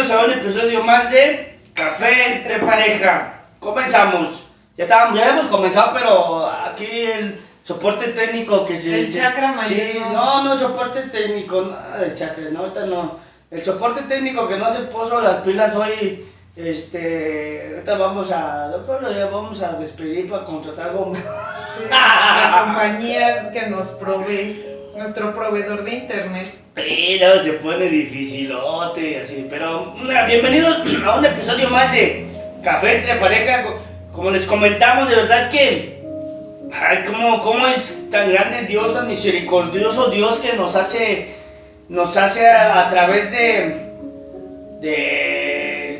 bienvenidos a un episodio más de Café entre Pareja. Comenzamos. Ya hemos comenzado, pero aquí el soporte técnico que se... El chakra mayor. Sí, no, soporte técnico, nada de chakras, no, ahorita no. El soporte técnico que no se puso las pilas hoy, ahorita vamos a despedir para contratar algo. Sí, la compañía que nos provee, nuestro proveedor de internet. Pero se pone dificilote, así, pero bienvenidos a un episodio más de Café entre Pareja. Como les comentamos, de verdad que cómo es tan grande Dios, tan misericordioso Dios, que nos hace a través de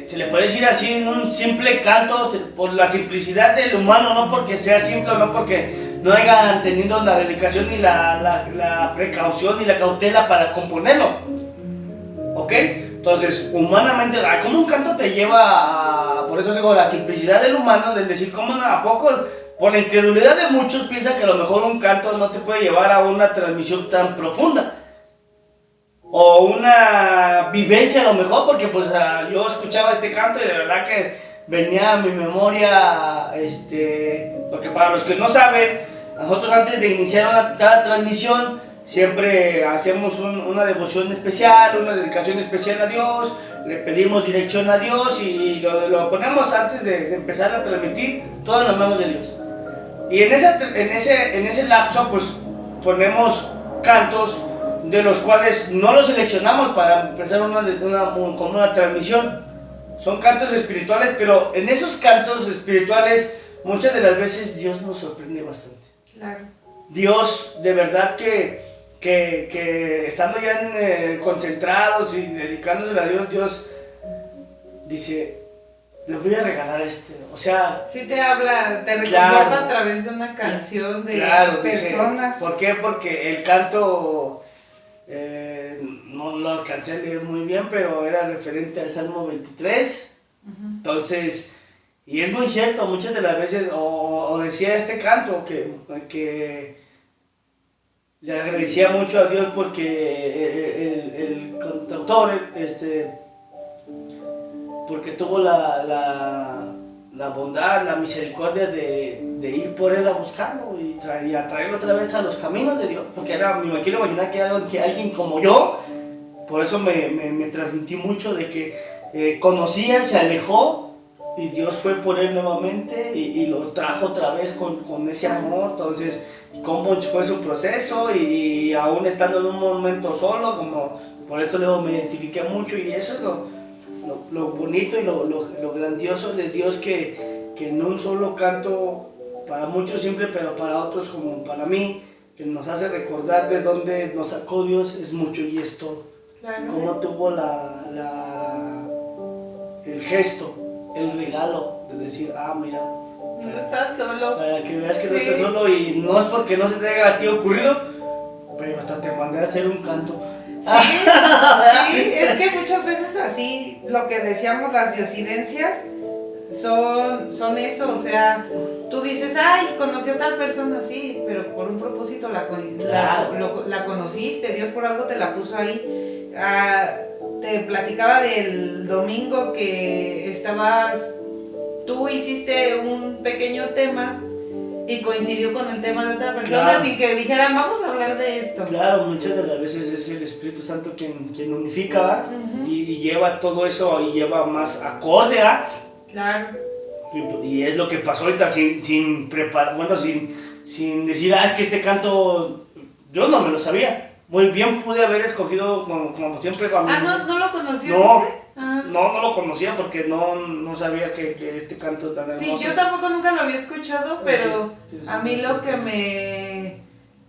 se le puede decir así, en un simple canto, por la simplicidad del humano, no porque sea simple, no porque no hayan tenido la dedicación ni la precaución ni la cautela para componerlo, ¿ok? Entonces, humanamente, como un canto te lleva por eso digo, la simplicidad del humano, del decir, ¿cómo no? ¿A poco? Por la incredulidad de muchos piensan que a lo mejor un canto no te puede llevar a una transmisión tan profunda. O una vivencia a lo mejor, porque pues yo escuchaba este canto y de verdad que venía a mi memoria, porque para los que no saben, nosotros antes de iniciar cada transmisión siempre hacemos una devoción especial, una dedicación especial a Dios, le pedimos dirección a Dios y lo ponemos antes de empezar a transmitir, todo en las manos de Dios. Y en ese lapso pues ponemos cantos de los cuales no los seleccionamos para empezar con una transmisión. Son cantos espirituales, pero en esos cantos espirituales muchas de las veces Dios nos sorprende bastante. Claro. Dios, de verdad que estando ya concentrados y dedicándose a Dios, Dios dice, les voy a regalar o sea... Sí te habla, te reconforta a través de una canción de personas. Dice, ¿por qué? Porque el canto... no lo alcancé a leer muy bien, pero era referente al Salmo 23. Entonces, y es muy cierto, muchas de las veces, o decía este canto que le agradecía mucho a Dios porque el cantautor, porque tuvo la bondad, la misericordia de ir por él a buscarlo y a traerlo otra vez a los caminos de Dios, porque me quiero imaginar que alguien como yo, por eso me transmití mucho de que conocía, se alejó y Dios fue por él nuevamente y lo trajo otra vez con ese amor. Entonces, cómo fue su proceso y aún estando en un momento solo, como por eso luego me identifiqué mucho, y eso es lo bonito y lo grandioso de Dios, que en un solo canto, para muchos simple, pero para otros como para mí, que nos hace recordar de dónde nos sacó Dios, es mucho y es todo. Claro. Cómo tuvo el gesto, el regalo de decir, mira, no estás solo. Para que veas que no estás solo, y no es porque no se te haya a ti ocurrido, pero hasta te mandé a hacer un canto. Sí, es que muchas veces así, lo que decíamos, las diosidencias son eso, o sea, tú dices, conocí a tal persona, sí, pero por un propósito la conociste, Dios por algo te la puso ahí. Te platicaba del domingo que tú hiciste un pequeño tema y coincidió con el tema de otra persona, claro, sin que dijeran, vamos a hablar de esto. Claro, muchas de las veces es el Espíritu Santo quien unifica, y lleva todo eso y lleva más acorde a... Claro. Y es lo que pasó ahorita sin preparar, sin decir, es que este canto yo no me lo sabía. Muy bien pude haber escogido como siempre. ¿No lo conocías? No lo conocía porque no sabía que este canto tan hermoso. Sí, yo tampoco nunca lo había escuchado, pero a mí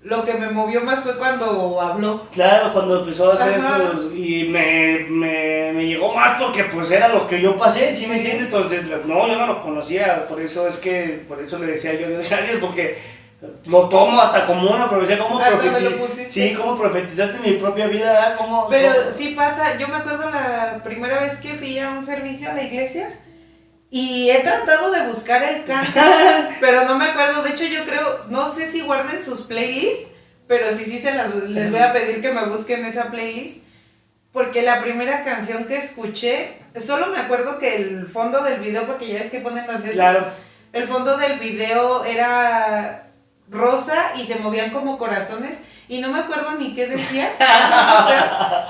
lo que me movió más fue cuando habló. Claro, cuando empezó a hacer y me llegó más porque pues era lo que yo pasé, ¿sí me entiendes? Entonces, yo no lo conocía, por eso le decía yo Dios gracias, porque lo tomo hasta como una profecía, como profetizaste mi propia vida, ¿verdad? Pero sí pasa, yo me acuerdo la primera vez que fui a un servicio a la iglesia y he tratado de buscar el canto, pero no me acuerdo. De hecho, yo creo, no sé si guarden sus playlists, pero sí les voy a pedir que me busquen esa playlist. porque la primera canción que escuché, solo me acuerdo que el fondo del video, porque ya ves que ponen las letras, Claro. el fondo del video era rosa y se movían como corazones y no me acuerdo ni qué decía,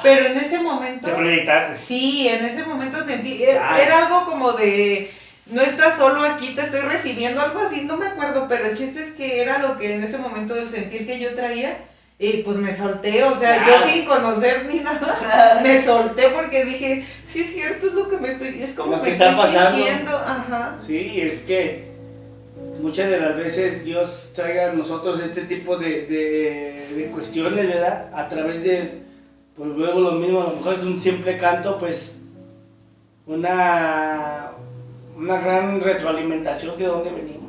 pero en ese momento... ¿Te proyectaste? Sí, en ese momento sentí, Claro. era algo como de, no estás solo aquí, te estoy recibiendo, algo así, no me acuerdo, pero el chiste es que era lo que en ese momento del sentir que yo traía, y pues me solté, o sea, Claro. yo sin conocer ni nada, me solté porque dije, sí es cierto, es lo que me estoy, es como Lo me que está estoy pasando. sintiendo, ajá. Sí, es que muchas de las veces Dios traiga a nosotros este tipo de cuestiones, ¿verdad? A través de, pues luego lo mismo, a lo mejor es un simple canto, pues una gran retroalimentación de dónde venimos,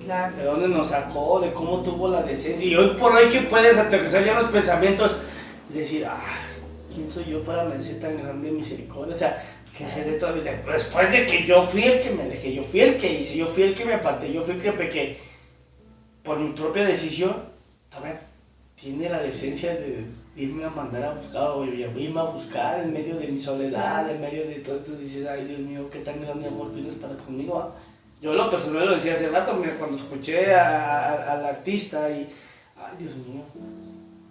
Claro. de dónde nos sacó, de cómo tuvo la decencia. Y hoy por hoy que puedes aterrizar ya los pensamientos y decir, ¿quién soy yo para merecer tan grande misericordia? O sea, que se dé toda mi vida. Después de que yo fui el que me alejé, yo fui el que hice, yo fui el que me aparté, yo fui el que pequé por mi propia decisión, todavía tiene la decencia de irme a mandar a buscar, o irme a buscar en medio de mi soledad, en medio de todo esto. Dices, ay Dios mío, qué tan grande amor tienes para conmigo, ¿ah? Yo lo personal lo decía hace rato, mira, cuando escuché al artista y, ay Dios mío,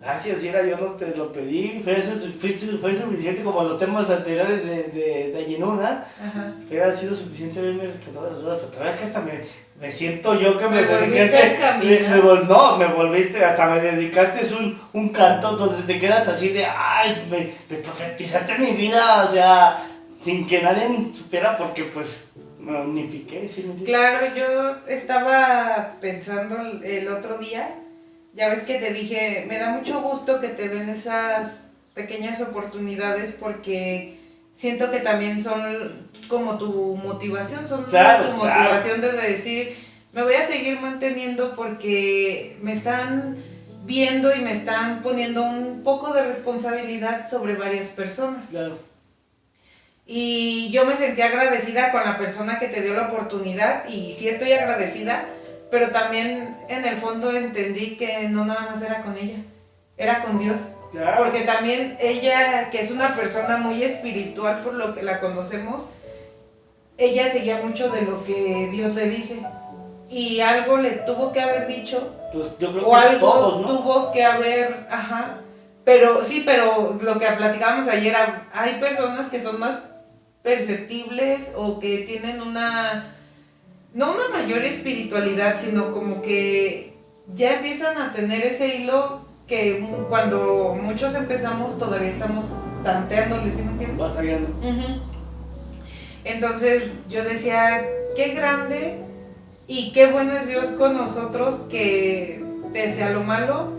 gracias, Ira, yo no te lo pedí, fue suficiente como los temas anteriores de Ayinuna, Ajá. hubiera sido suficiente haberme rescatado de las dudas, pero todavía que hasta me siento yo que Me volviste dedicaste, a caminar. me volviste, hasta me dedicaste un canto, entonces te quedas así de, ay, me profetizaste mi vida, o sea, sin que nadie supiera porque pues me unifiqué, ¿sí me entiendes? Claro, yo estaba pensando el otro día, ya ves que te dije, me da mucho gusto que te den esas pequeñas oportunidades porque siento que también son como tu motivación, son Claro, tu motivación de decir, me voy a seguir manteniendo porque me están viendo y me están poniendo un poco de responsabilidad sobre varias personas. Claro. Y yo me sentí agradecida con la persona que te dio la oportunidad y sí estoy agradecida, pero también en el fondo entendí que no nada más era con ella, era con Dios. Claro. Porque también ella, que es una persona muy espiritual por lo que la conocemos, ella seguía mucho de lo que Dios le dice. Y algo le tuvo que haber dicho, Pues yo creo o que algo todos, ¿no? tuvo que haber, ajá. Pero sí, pero lo que platicábamos ayer, hay personas que son más perceptibles o que tienen no una mayor espiritualidad, sino como que ya empiezan a tener ese hilo que cuando muchos empezamos todavía estamos tanteándole, ¿sí me entiendes? Batallando. Uh-huh. Entonces yo decía, qué grande y qué bueno es Dios con nosotros, que pese a lo malo,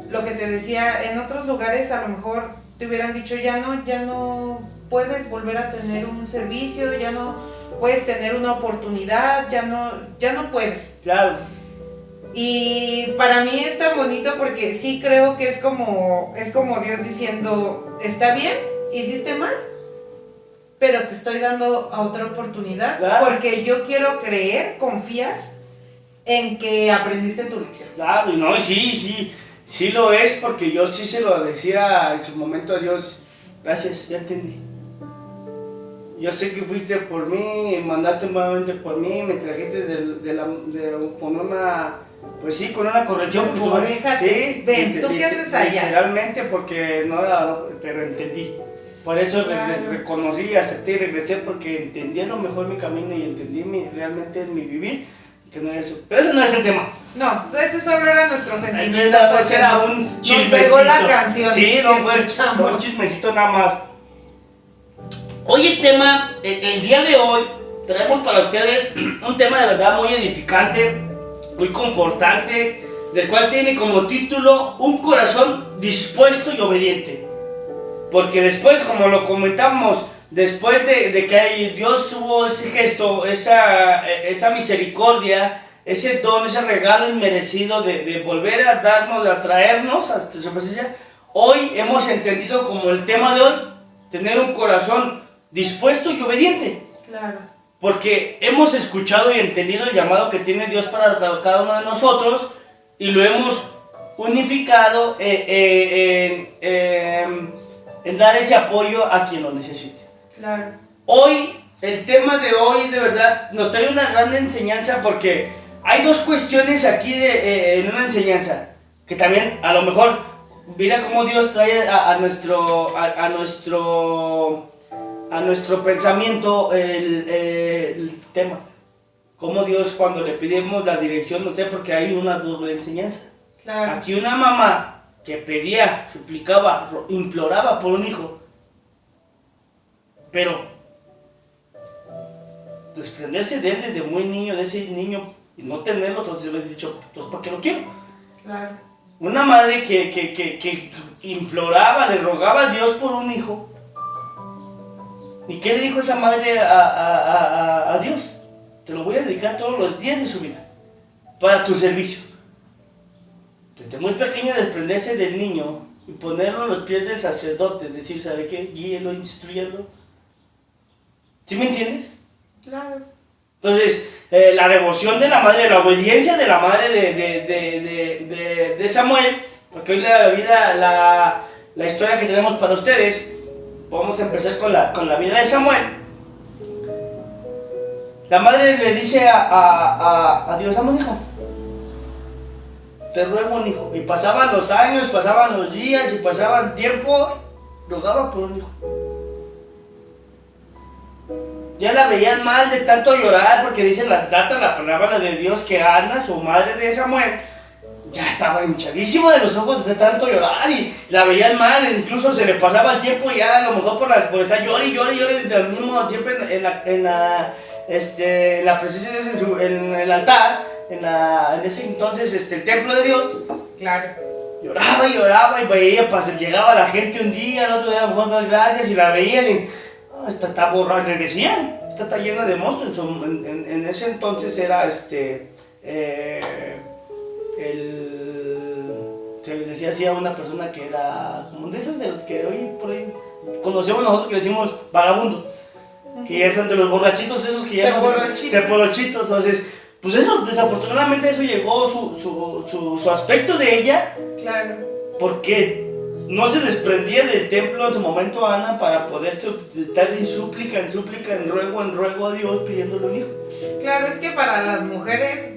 lo que te decía, en otros lugares a lo mejor te hubieran dicho, ya no puedes volver a tener un servicio, ya no puedes tener una oportunidad, ya no puedes. Claro. Y para mí es tan bonito porque sí creo que es como Dios diciendo, está bien, hiciste mal, pero te estoy dando a otra oportunidad, claro, porque yo quiero creer, confiar en que aprendiste tu lección. Claro, y no, sí lo es, porque yo sí se lo decía en su momento a Dios, gracias, ya entendí. Yo sé que fuiste por mí, mandaste nuevamente por mí, me trajiste con una, pues sí, con una corrección. Tu oreja, sí, ven, ¿tú qué haces allá? Literalmente, porque no era, pero entendí. Por eso Claro. reconocí, acepté y regresé, porque entendí a lo mejor mi camino y entendí realmente mi vivir, que no era eso. Pero eso no es el tema. No, ese solo era nuestro sentimiento. Pues era un nos chismecito. pegó la canción. Sí, no que fue escuchamos. un chismecito nada más. Hoy el tema, el día de hoy, traemos para ustedes un tema de verdad muy edificante, muy confortante, del cual tiene como título Un corazón dispuesto y obediente. Porque después, como lo comentamos, después de que Dios tuvo ese gesto, esa misericordia, ese don, ese regalo inmerecido de volver a darnos, a traernos hasta su presencia, hoy hemos entendido como el tema de hoy, tener un corazón dispuesto y obediente. Claro. Porque hemos escuchado y entendido el llamado que tiene Dios para cada uno de nosotros y lo hemos unificado en dar ese apoyo a quien lo necesite. Claro. Hoy, el tema de hoy, de verdad, nos trae una gran enseñanza porque hay dos cuestiones aquí en una enseñanza que también, a lo mejor, mira cómo Dios trae a nuestro pensamiento el tema. Cómo Dios, cuando le pedimos la dirección, no sé, porque hay una doble enseñanza. Claro. Aquí una mamá que pedía, suplicaba, imploraba por un hijo, pero desprenderse de él desde muy niño, de ese niño, y no tenerlo, entonces le he dicho, entonces ¿para qué lo quiero? Claro. Una madre que imploraba, le rogaba a Dios por un hijo. ¿Y qué le dijo esa madre a Dios? Te lo voy a dedicar todos los días de su vida, para tu servicio. Desde muy pequeño desprenderse del niño y ponerlo a los pies del sacerdote, decir, ¿sabe qué? Guíelo, instruyelo. ¿Sí me entiendes? Claro. Entonces, la devoción de la madre, la obediencia de la madre de Samuel, porque hoy la historia que tenemos para ustedes, vamos a empezar con la vida de Samuel. La madre le dice a Dios, dame un hijo. Te ruego un hijo. Y pasaban los años, pasaban los días y pasaba el tiempo, rogaba por un hijo. Ya la veían mal de tanto llorar, porque dice la palabra de Dios que Ana, su madre de Samuel, ya estaba hinchadísima de los ojos de tanto llorar y la veían mal, incluso se le pasaba el tiempo ya a lo mejor por estar llore desde el mismo, siempre en la presencia de Dios, en el altar, en ese entonces el templo de Dios. Claro. Lloraba y veía, llegaba la gente un día, el otro día a lo mejor das gracias y la veían y esta está borracha, le decían, esta está llena de monstruos. En ese entonces era se le decía así a una persona que era como de esas de los que hoy por ahí conocemos nosotros, que decimos vagabundos, que ya son de los borrachitos esos que ya teporochitos. Entonces, pues eso, desafortunadamente eso llegó su aspecto de ella. Claro. Porque no se desprendía del templo en su momento Ana para poder estar en súplica, en ruego a Dios pidiéndole un hijo. Claro, es que para las mujeres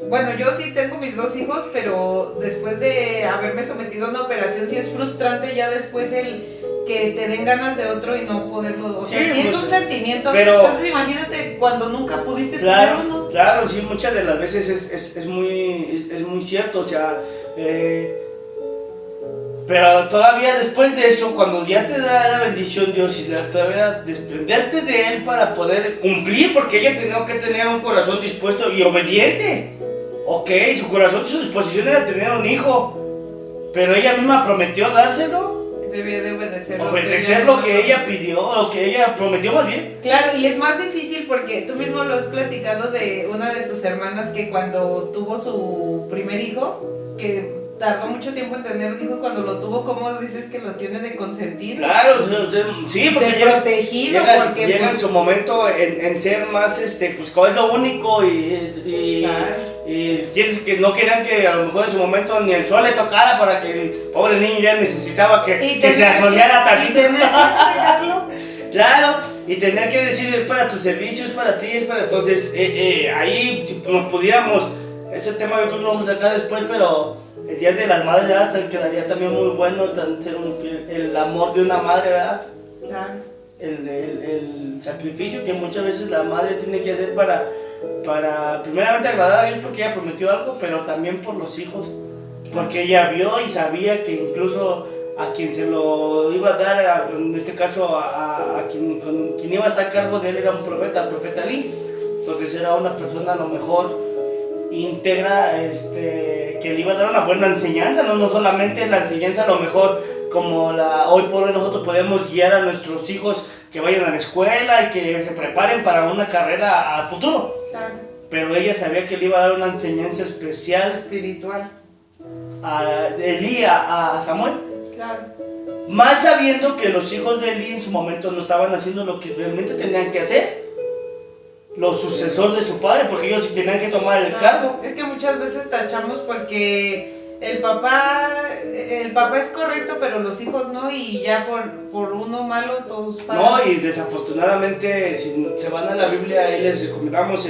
bueno, yo sí tengo mis 2 hijos, pero después de haberme sometido a una operación sí es frustrante ya después el que te den ganas de otro y no poderlo, o sea, sí es un sentimiento, pero entonces imagínate cuando nunca pudiste tener uno. Claro, sí, muchas de las veces es muy cierto, o sea, pero todavía después de eso, cuando ya te da la bendición Dios y todavía desprenderte de Él para poder cumplir, porque ella tenía que tener un corazón dispuesto y obediente. Ok, su corazón, su disposición era tener un hijo, pero ella misma prometió dárselo. Debía de obedecer lo que ella pidió, lo que ella prometió más bien. Claro, y es más difícil porque tú mismo lo has platicado de una de tus hermanas que cuando tuvo su primer hijo, que tardó mucho tiempo en tener un hijo, cuando lo tuvo, ¿cómo dices que lo tiene de consentido? Claro, sí, porque de protegido, porque llega pues, en su momento en ser más, pues como es lo único claro. y que no querían que a lo mejor en su momento ni el sol le tocara para que el pobre niño ya necesitaba que se asoleara tantito. Y tener que entregarlo. Claro, y tener que decir es para tu servicio, es para ti, es para... Entonces, ahí si nos pudiéramos, ese tema yo creo que lo vamos a sacar después, pero el Día de las Madres, ¿verdad? Quedaría también muy bueno el amor de una madre, ¿verdad? Claro. El sacrificio que muchas veces la madre tiene que hacer para primeramente agradar a Dios porque ella prometió algo, pero también por los hijos, porque ella vio y sabía que incluso a quien se lo iba a dar, en este caso a quien iba a estar a cargo de él era un profeta, el profeta Elí. Entonces era una persona a lo mejor íntegra, que le iba a dar una buena enseñanza, no solamente la enseñanza a lo mejor como hoy por hoy nosotros podemos guiar a nuestros hijos que vayan a la escuela y que se preparen para una carrera al futuro. Claro. Pero ella sabía que le iba a dar una enseñanza especial, espiritual, a Elí, a Samuel. Claro. Más sabiendo que los hijos de Elí en su momento no estaban haciendo lo que realmente tenían que hacer, los sucesores de su padre, porque ellos sí tenían que tomar el cargo. Es que muchas veces tachamos porque el papá es correcto, pero los hijos no, y ya por uno malo todos pagan. No, y desafortunadamente, si se van a la Biblia, ahí les recomendamos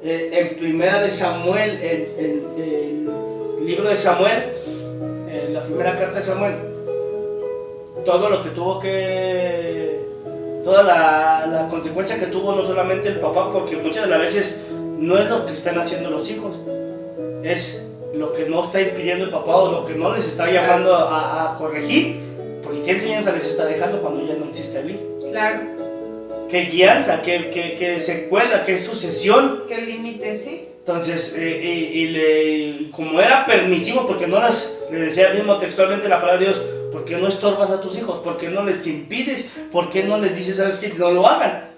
en Primera de Samuel, en el libro de Samuel, en la primera carta de Samuel, todo lo que tuvo que, toda la consecuencia que tuvo no solamente el papá, porque muchas de las veces no es lo que están haciendo los hijos, es lo que no está impidiendo el papá o lo que no les está llamando a corregir, porque qué enseñanza les está dejando cuando ya no existe Elí. Claro. Qué guianza, qué secuela, qué sucesión. ¿Qué límite, sí? Entonces, como era permisivo, porque no le decía mismo textualmente la palabra de Dios, ¿por qué no estorbas a tus hijos? ¿Por qué no les impides? ¿Por qué no les dices, sabes qué? No lo hagan.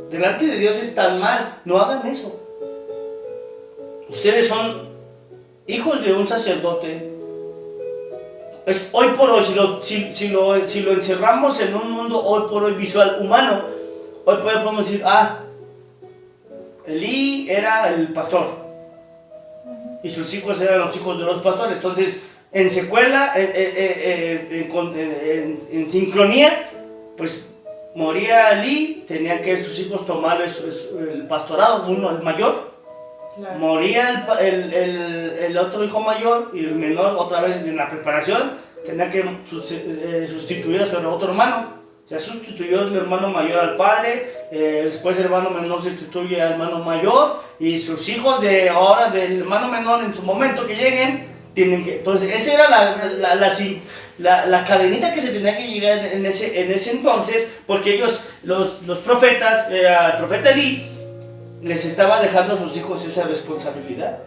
Delante de Dios es tan mal, no hagan eso. Ustedes son hijos de un sacerdote. Es hoy por hoy, si lo encerramos en un mundo hoy por hoy visual humano, hoy podemos decir, Elí era el pastor y sus hijos eran los hijos de los pastores. Entonces, en secuela, en sincronía, pues moría Elí, tenían que sus hijos tomar el pastorado, uno el mayor. Claro. Moría el otro hijo mayor y el menor otra vez en la preparación tenía que sustituir a su otro hermano. O sea, sustituyó el hermano mayor al padre, después el hermano menor sustituye al hermano mayor y sus hijos del hermano menor en su momento que lleguen tienen que... Entonces esa era la cadenita que se tenía que llegar en ese entonces, porque ellos, los profetas, el profeta Elí les estaba dejando a sus hijos esa responsabilidad.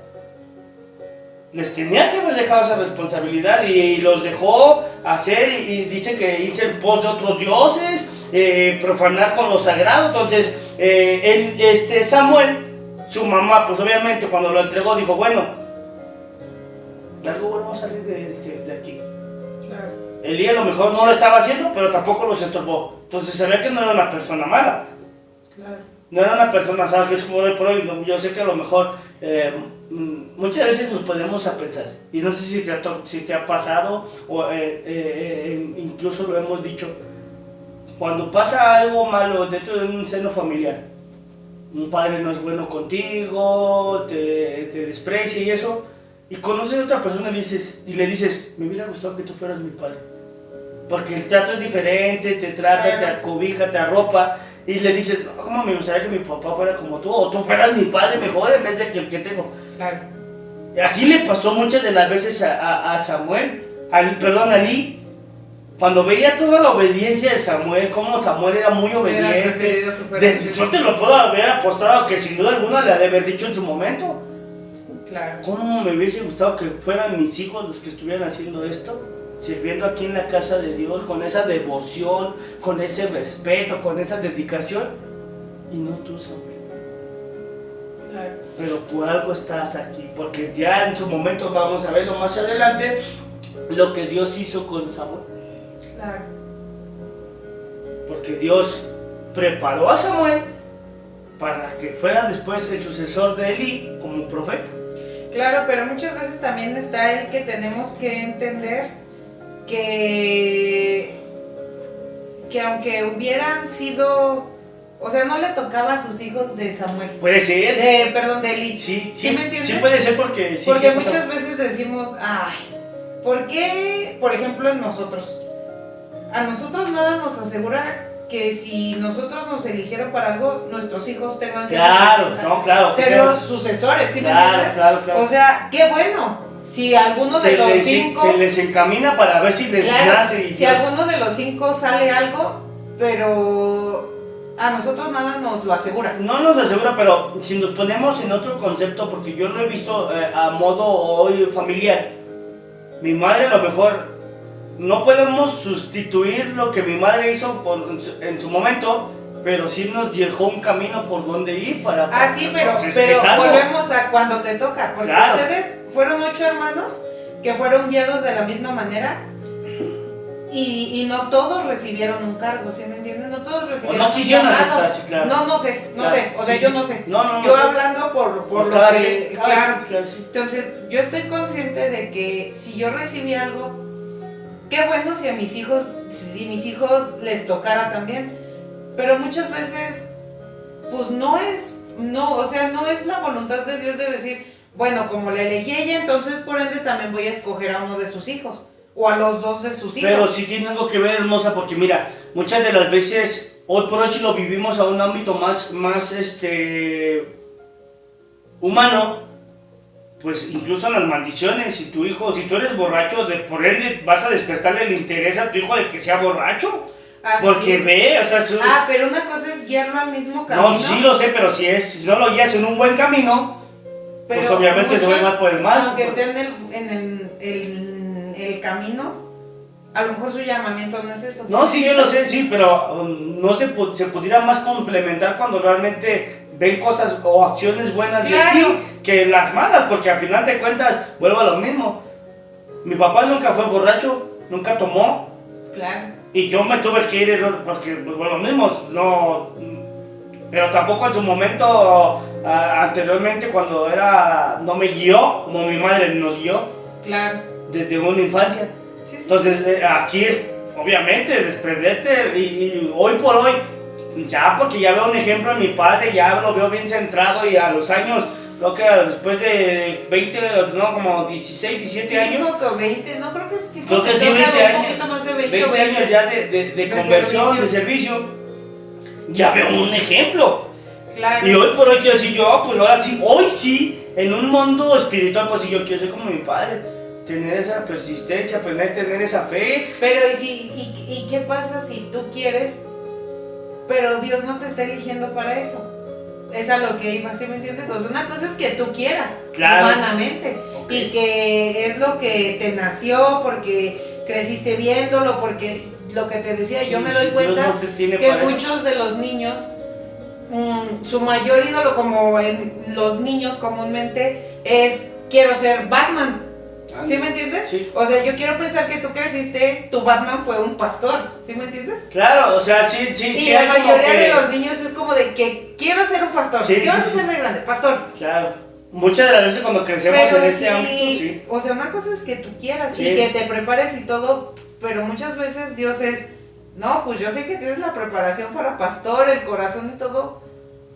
Les tenía que haber dejado esa responsabilidad y los dejó hacer y dice que hice en pos de otros dioses, profanar con lo sagrado. Entonces, Samuel, su mamá, pues obviamente cuando lo entregó dijo, bueno, algo bueno va a salir de aquí. Claro. Elí a lo mejor no lo estaba haciendo, pero tampoco los estorbó. Entonces sabía que no era una persona mala. Claro. No era una persona, ¿sabes? Que es como hoy por hoy. Yo sé que a lo mejor muchas veces nos podemos a pensar, y no sé si te ha pasado, o incluso lo hemos dicho, cuando pasa algo malo dentro de un seno familiar, un padre no es bueno contigo, te desprecia y eso, y conoces a otra persona y le dices, me hubiera gustado que tú fueras mi padre, porque el trato es diferente, te trata, te acobija, te arropa. Y le dices, no, ¿cómo me gustaría que mi papá fuera como tú? O tú fueras mi padre mejor en vez de que el que tengo. Claro. Y así le pasó muchas de las veces a Samuel, a Elí. Cuando veía toda la obediencia de Samuel, como Samuel era muy obediente. Yo te lo puedo haber apostado que sin duda alguna le ha de haber dicho en su momento. Claro. ¿Cómo me hubiese gustado que fueran mis hijos los que estuvieran haciendo esto? Sirviendo aquí en la casa de Dios con esa devoción, con ese respeto, con esa dedicación, y no tú, Samuel. Claro. Pero por algo estás aquí, porque ya en su momento vamos a verlo más adelante, lo que Dios hizo con Samuel. Claro. Porque Dios preparó a Samuel para que fuera después el sucesor de Elí como profeta. Claro, pero muchas veces también está el que tenemos que entender que aunque hubieran sido, o sea, no le tocaba a sus hijos de Samuel. Puede ser. De Elí. Sí, ¿Sí me entiendes? Sí puede ser porque... Sí, porque sí, muchas veces decimos, ¿por qué, por ejemplo, a nosotros nada nos asegura que si nosotros nos eligieron para algo, nuestros hijos tengan que ser los sucesores, ¿sí me entiendes? Claro. O sea, qué bueno. Si alguno de los 5... Se les encamina para ver si les nace. Si alguno de los 5 sale algo, pero a nosotros nada nos lo asegura. No nos asegura, pero si nos ponemos en otro concepto, porque yo lo he visto a modo hoy familiar. Mi madre a lo mejor no podemos sustituir lo que mi madre hizo en su momento, pero sí nos dejó un camino por donde ir para... sí, pero volvemos a cuando te toca, porque ustedes fueron 8 hermanos que fueron guiados de la misma manera Y no todos recibieron un cargo, ¿sí me entiendes? No todos recibieron no quisieron un llamado. aceptar, sí, claro. No sé, Claro, o sea, sí, yo sí, no sí. sé. No Yo sé. hablando por lo cada que, quien, claro. sí. Entonces, yo estoy consciente de que si yo recibí algo, qué bueno si mis hijos les tocara también. Pero muchas veces, pues no es la voluntad de Dios de decir, bueno, como le elegí a ella, entonces por ende también voy a escoger a uno de sus hijos. O a los dos de sus hijos. Pero sí tiene algo que ver, hermosa, porque mira, muchas de las veces, hoy por hoy si lo vivimos a un ámbito más humano, pues incluso las maldiciones, si tu eres borracho, por ende vas a despertarle el interés a tu hijo de que sea borracho. Porque ve, o sea... pero una cosa es guiarlo al mismo camino. No, sí lo sé, pero si no lo guías en un buen camino, pero pues obviamente se va más por el mal. Aunque esté en el camino, a lo mejor su llamamiento no es eso. No, sí, yo lo sé, sí, pero no se pudiera más complementar cuando realmente ven cosas o acciones buenas de ti que las malas, porque al final de cuentas vuelvo a lo mismo. Mi papá nunca fue borracho, nunca tomó. Claro. Y yo me tuve que ir porque vuelvo a lo mismo, no, pero tampoco en su momento anteriormente cuando no me guió como mi madre nos guió. Claro. Desde una infancia. Sí. Entonces aquí es obviamente desprenderte y hoy por hoy ya porque ya veo un ejemplo en mi padre, ya lo veo bien centrado y a los años, creo que después de 20, no, como 16, 17 años. No, que 20, no creo que sí. Creo que sí, 20 años. Un poquito más de 20 años ya de conversión, de servicio. Ya veo un ejemplo. Claro. Y hoy por hoy quiero decir yo, pues ahora sí, hoy sí, en un mundo espiritual, pues sí, yo quiero ser como mi padre. Tener esa persistencia, aprender a tener esa fe. Pero ¿y qué pasa si tú quieres, pero Dios no te está eligiendo para eso? Es a lo que iba, ¿sí me entiendes? O sea, una cosa es que tú quieras, claro, humanamente, y que es lo que te nació, porque creciste viéndolo, porque lo que te decía, yo me doy cuenta que muchos de los niños, su mayor ídolo, como en los niños comúnmente, es quiero ser Batman. ¿Sí me entiendes? Sí. O sea, yo quiero pensar que tú creciste, tu Batman fue un pastor, ¿sí me entiendes? Claro, o sea, sí. Y la mayoría de los niños es como de que quiero ser un pastor. Sí, ¿Qué vas a ser de grande? Pastor. Claro. Muchas de las veces cuando crecemos en ese ámbito, sí. O sea, una cosa es que tú quieras sí, y que te prepares y todo, pero muchas veces Dios es, no, pues yo sé que tienes la preparación para pastor, el corazón y todo,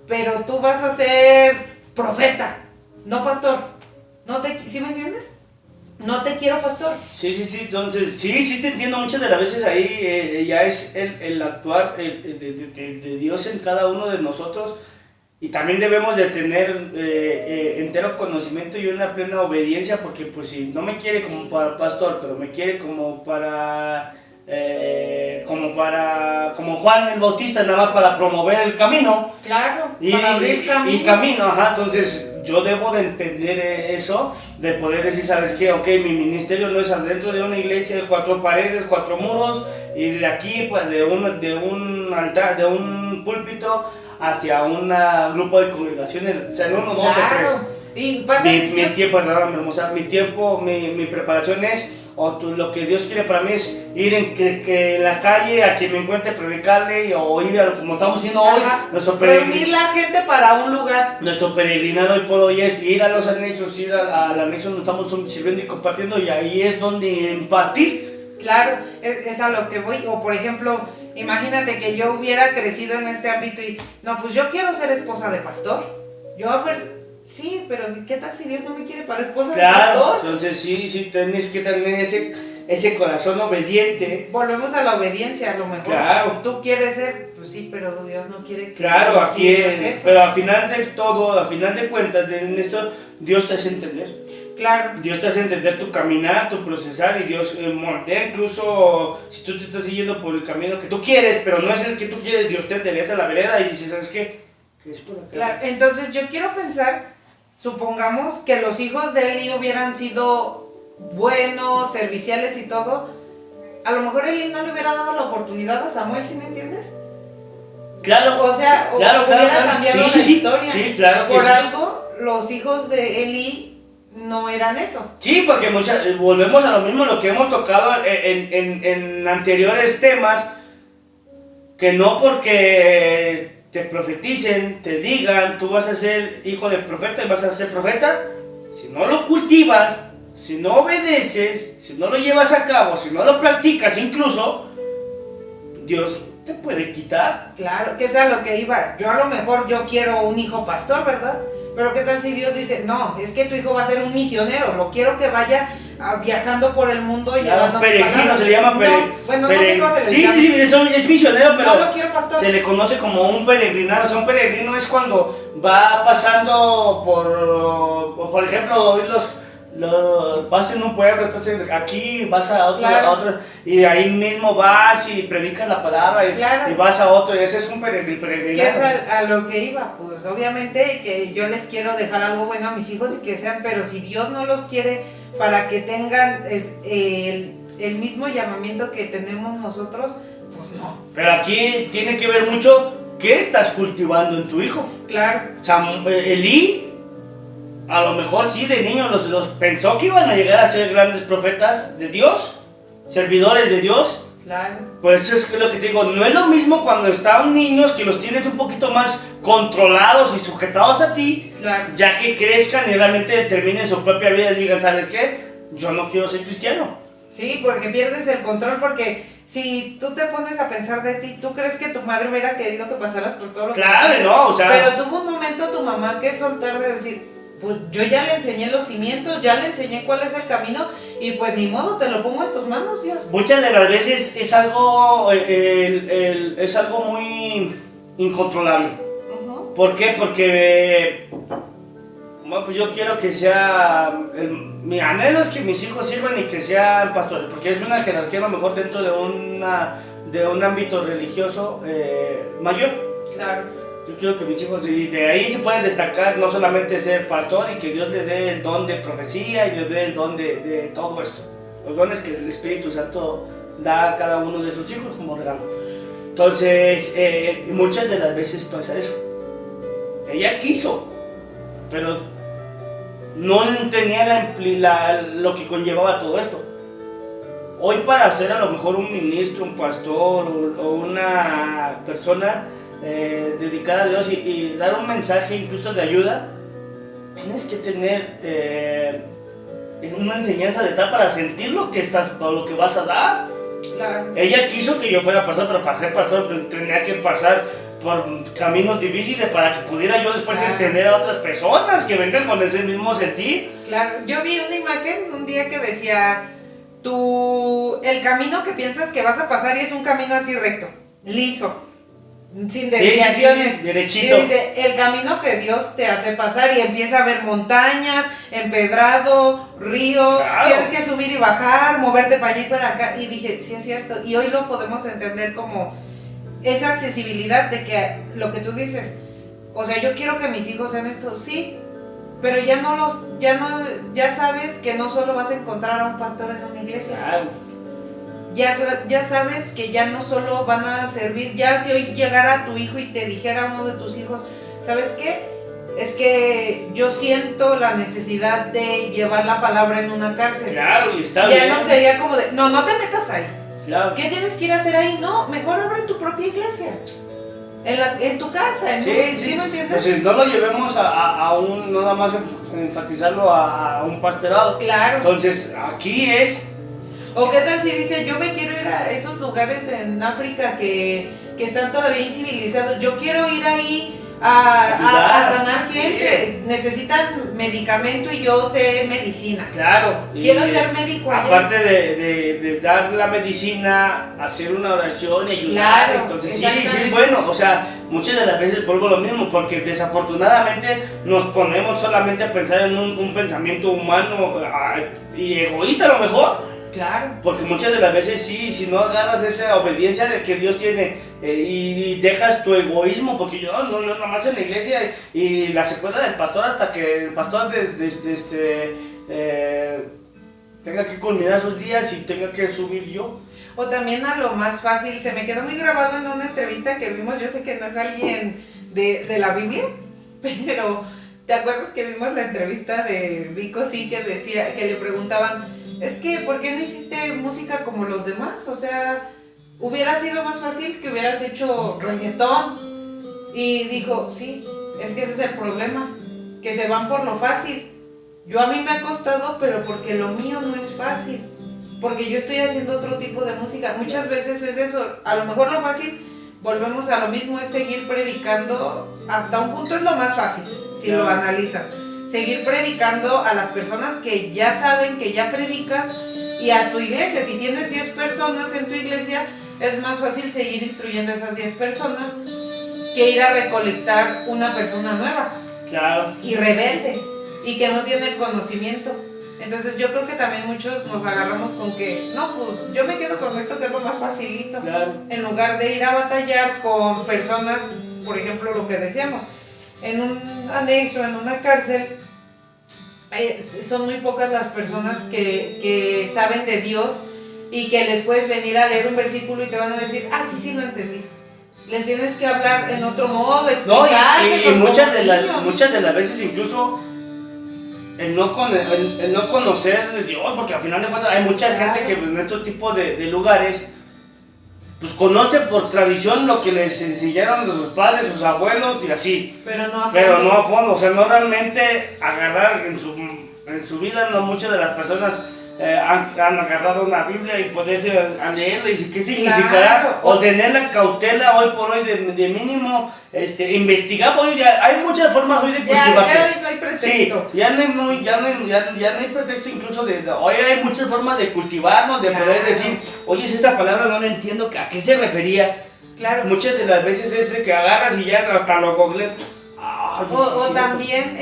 pero tú vas a ser profeta, no pastor. ¿Sí me entiendes? No te quiero, pastor. Sí, entonces, sí te entiendo. Muchas de las veces ahí ya es el actuar de Dios en cada uno de nosotros. Y también debemos de tener entero conocimiento y una plena obediencia, porque pues si no me quiere como para pastor, pero me quiere como Juan el Bautista, nada más para promover el camino. Claro, para abrir camino. Y camino, ajá, entonces yo debo de entender eso, de poder decir, ¿sabes qué? Ok, mi ministerio no es adentro de una iglesia de 4 paredes, 4 muros, y de aquí, pues de un altar, de un púlpito, hacia un grupo de congregaciones, o sea, no unos 2 o 3. Y pasa mi tiempo, perdóname, hermosa, mi tiempo, mi preparación es, lo que Dios quiere para mí es ir en la calle a quien me encuentre, predicarle, o ir como estamos haciendo hoy, reunir la gente para un lugar. Nuestro peregrinar hoy por hoy es ir a los anexos, ir al anexo donde estamos sirviendo y compartiendo, y ahí es donde impartir. Claro, es a lo que voy. O por ejemplo, imagínate que yo hubiera crecido en este ámbito y, no, pues yo quiero ser esposa de pastor. Sí, pero ¿qué tal si Dios no me quiere para esposa de pastor? Entonces sí, tienes que tener ese corazón obediente. Volvemos a la obediencia, a lo mejor. Claro. Tú quieres ser, pues sí, pero Dios no quiere que... Claro, aquí es, pero al final de todo, al final de cuentas, en esto, Dios te hace entender. Claro. Dios te hace entender tu caminar, tu procesar, y Dios moldea, incluso si tú te estás siguiendo por el camino que tú quieres, pero no es el que tú quieres, Dios te endereza la vereda y dice, ¿sabes qué? Que es por acá. Claro, entonces yo quiero pensar, supongamos que los hijos de Eli hubieran sido buenos, serviciales y todo, a lo mejor Eli no le hubiera dado la oportunidad a Samuel, ¿sí me entiendes? Claro. O sea, hubiera cambiado la historia. Sí, claro que Por sí. algo, los hijos de Eli no eran eso. Sí, porque volvemos a lo mismo, lo que hemos tocado en anteriores temas, que no porque te profeticen, te digan, tú vas a ser hijo de profeta y vas a ser profeta, si no lo cultivas, si no obedeces, si no lo llevas a cabo, si no lo practicas incluso, Dios te puede quitar. Claro, que es a lo que iba. Yo a lo mejor yo quiero un hijo pastor, ¿verdad? Pero ¿qué tal si Dios dice, no, es que tu hijo va a ser un misionero, lo quiero que vaya viajando por el mundo y llevando peregrino, se le llama no sé cómo se le llama. Sí, es misionero, pero no lo quiero pastor. Se le conoce como un peregrinar. O sea, un peregrino es cuando va pasando por ejemplo, vas en un pueblo, estás aquí, vas a otro, claro. a otro, y ahí mismo vas y predicas la palabra y, claro. y vas a otro, y ese es un peregrino. ¿Qué es a lo que iba? Pues obviamente que yo les quiero dejar algo bueno a mis hijos y que sean, pero si Dios no los quiere para que tengan el mismo llamamiento que tenemos nosotros, pues no. Pero aquí tiene que ver mucho qué estás cultivando en tu hijo. Claro. Elí, a lo mejor sí, de niño los pensó que iban a llegar a ser grandes profetas de Dios, servidores de Dios. Claro. Pues eso es lo que te digo, no es lo mismo cuando están niños que los tienes un poquito más controlados y sujetados a ti, claro. Ya que crezcan y realmente determinen su propia vida y digan, ¿sabes qué? Yo no quiero ser cristiano. Sí, porque pierdes el control, porque si tú te pones a pensar de ti, ¿tú crees que tu madre hubiera querido que pasaras por todo lo que Claro, no, o sea... Pero tuvo un momento tu mamá que soltar de decir, pues yo ya le enseñé los cimientos, ya le enseñé cuál es el camino y pues ni modo, te lo pongo en tus manos, Dios. Muchas de las veces es algo, es algo muy incontrolable. Uh-huh. ¿Por qué? Porque bueno, pues yo quiero que sea, mi anhelo es que mis hijos sirvan y que sean pastores, porque es una jerarquía a lo mejor dentro de un ámbito religioso mayor. Claro. Yo quiero que mis hijos, y de ahí se pueden destacar no solamente ser pastor y que Dios le dé el don de profecía y le dé el don de todo esto. Los dones que el Espíritu Santo da a cada uno de sus hijos como regalo. Entonces, muchas de las veces pasa eso. Ella quiso, pero no tenía lo que conllevaba todo esto. Hoy para ser a lo mejor un ministro, un pastor o una persona dedicada a Dios y dar un mensaje incluso de ayuda, tienes que tener una enseñanza de tal para sentir lo que vas a dar. Claro. Ella quiso que yo fuera pastor, pero para ser pastor tenía que pasar por caminos difíciles para que pudiera yo después entender a otras personas que vengan con ese mismo sentir. Claro, yo vi una imagen un día que decía, el camino que piensas que vas a pasar y es un camino así recto, liso, sin desviaciones, sí, derechito. Y dice, el camino que Dios te hace pasar y empieza a ver montañas, empedrado, río, claro. Tienes que subir y bajar, moverte para allá y para acá, y dije, sí es cierto, y hoy lo podemos entender como esa accesibilidad de que lo que tú dices, o sea, yo quiero que mis hijos sean estos, sí, pero ya sabes que no solo vas a encontrar a un pastor en una iglesia. Claro. Ya sabes que ya no solo van a servir, ya si hoy llegara tu hijo y te dijera a uno de tus hijos, ¿sabes qué? Es que yo siento la necesidad de llevar la palabra en una cárcel. Claro, y está bien. Ya no sería como de, no te metas ahí. Claro. ¿Qué tienes que ir a hacer ahí? No, mejor abre tu propia iglesia. En tu casa, sí, ¿me entiendes? Entonces no lo llevemos no nada más enfatizarlo a un pastorado. Claro. Entonces aquí es... ¿O qué tal si dice, yo me quiero ir a esos lugares en África que están todavía incivilizados? Yo quiero ir ahí a sanar gente. Sí. Necesitan medicamento y yo sé medicina. Claro. Quiero ser médico allá. Aparte de dar la medicina, hacer una oración y ayudar. Claro, entonces sí, bueno, o sea, muchas de las veces vuelvo lo mismo, porque desafortunadamente nos ponemos solamente a pensar en un pensamiento humano y egoísta a lo mejor. Claro. Porque muchas de las veces sí, si no agarras esa obediencia de que Dios tiene y dejas tu egoísmo, porque yo nada más en la iglesia y la secuela del pastor hasta que el pastor tenga que culminar sus días y tenga que subir yo. O también a lo más fácil, se me quedó muy grabado en una entrevista que vimos, yo sé que no es alguien de la Biblia, pero ¿Te acuerdas que vimos la entrevista de Vico Sí que decía, que le preguntaban, es que ¿por qué no hiciste música como los demás? O sea, hubiera sido más fácil que hubieras hecho reggaetón. Y dijo, sí, es que ese es el problema, que se van por lo fácil. Yo a mí me ha costado, pero porque lo mío no es fácil, porque yo estoy haciendo otro tipo de música. Muchas veces es eso, a lo mejor lo fácil, volvemos a lo mismo, es seguir predicando, hasta un punto es lo más fácil, si lo analizas. Seguir predicando a las personas que ya saben, que ya predicas, y a tu iglesia. Si tienes 10 personas en tu iglesia, es más fácil seguir instruyendo a esas 10 personas que ir a recolectar una persona nueva. Claro. Y rebelde, y que no tiene el conocimiento. Entonces yo creo que también muchos nos agarramos con que, no, pues yo me quedo con esto que es lo más facilito. Claro. En lugar de ir a batallar con personas, por ejemplo, lo que decíamos, en un anexo, en una cárcel, son muy pocas las personas que saben de Dios y que les puedes venir a leer un versículo y te van a decir, ah, sí, sí, lo entendí. Les tienes que hablar en otro modo, explicarse. No, y muchas de las veces incluso el no conocer de Dios, porque al final de cuentas hay mucha gente que en estos tipos de lugares pues conoce por tradición lo que les enseñaron de sus padres, sus abuelos y así. Pero no a fondo. Pero no a fondo, o sea, no realmente agarrar en su vida, no muchas de las personas han agarrado una Biblia y ponerse a leerla y qué significará, claro. O tener la cautela hoy por hoy de mínimo investigar. Hoy hay muchas formas hoy de cultivarte. Ya hoy no hay pretexto. Sí, ya no hay pretexto, incluso hoy hay muchas formas de cultivarnos, de poder decir, oye, esta palabra no la entiendo, ¿a qué se refería? Claro. Muchas de las veces es que agarras y ya hasta lo googleas. O también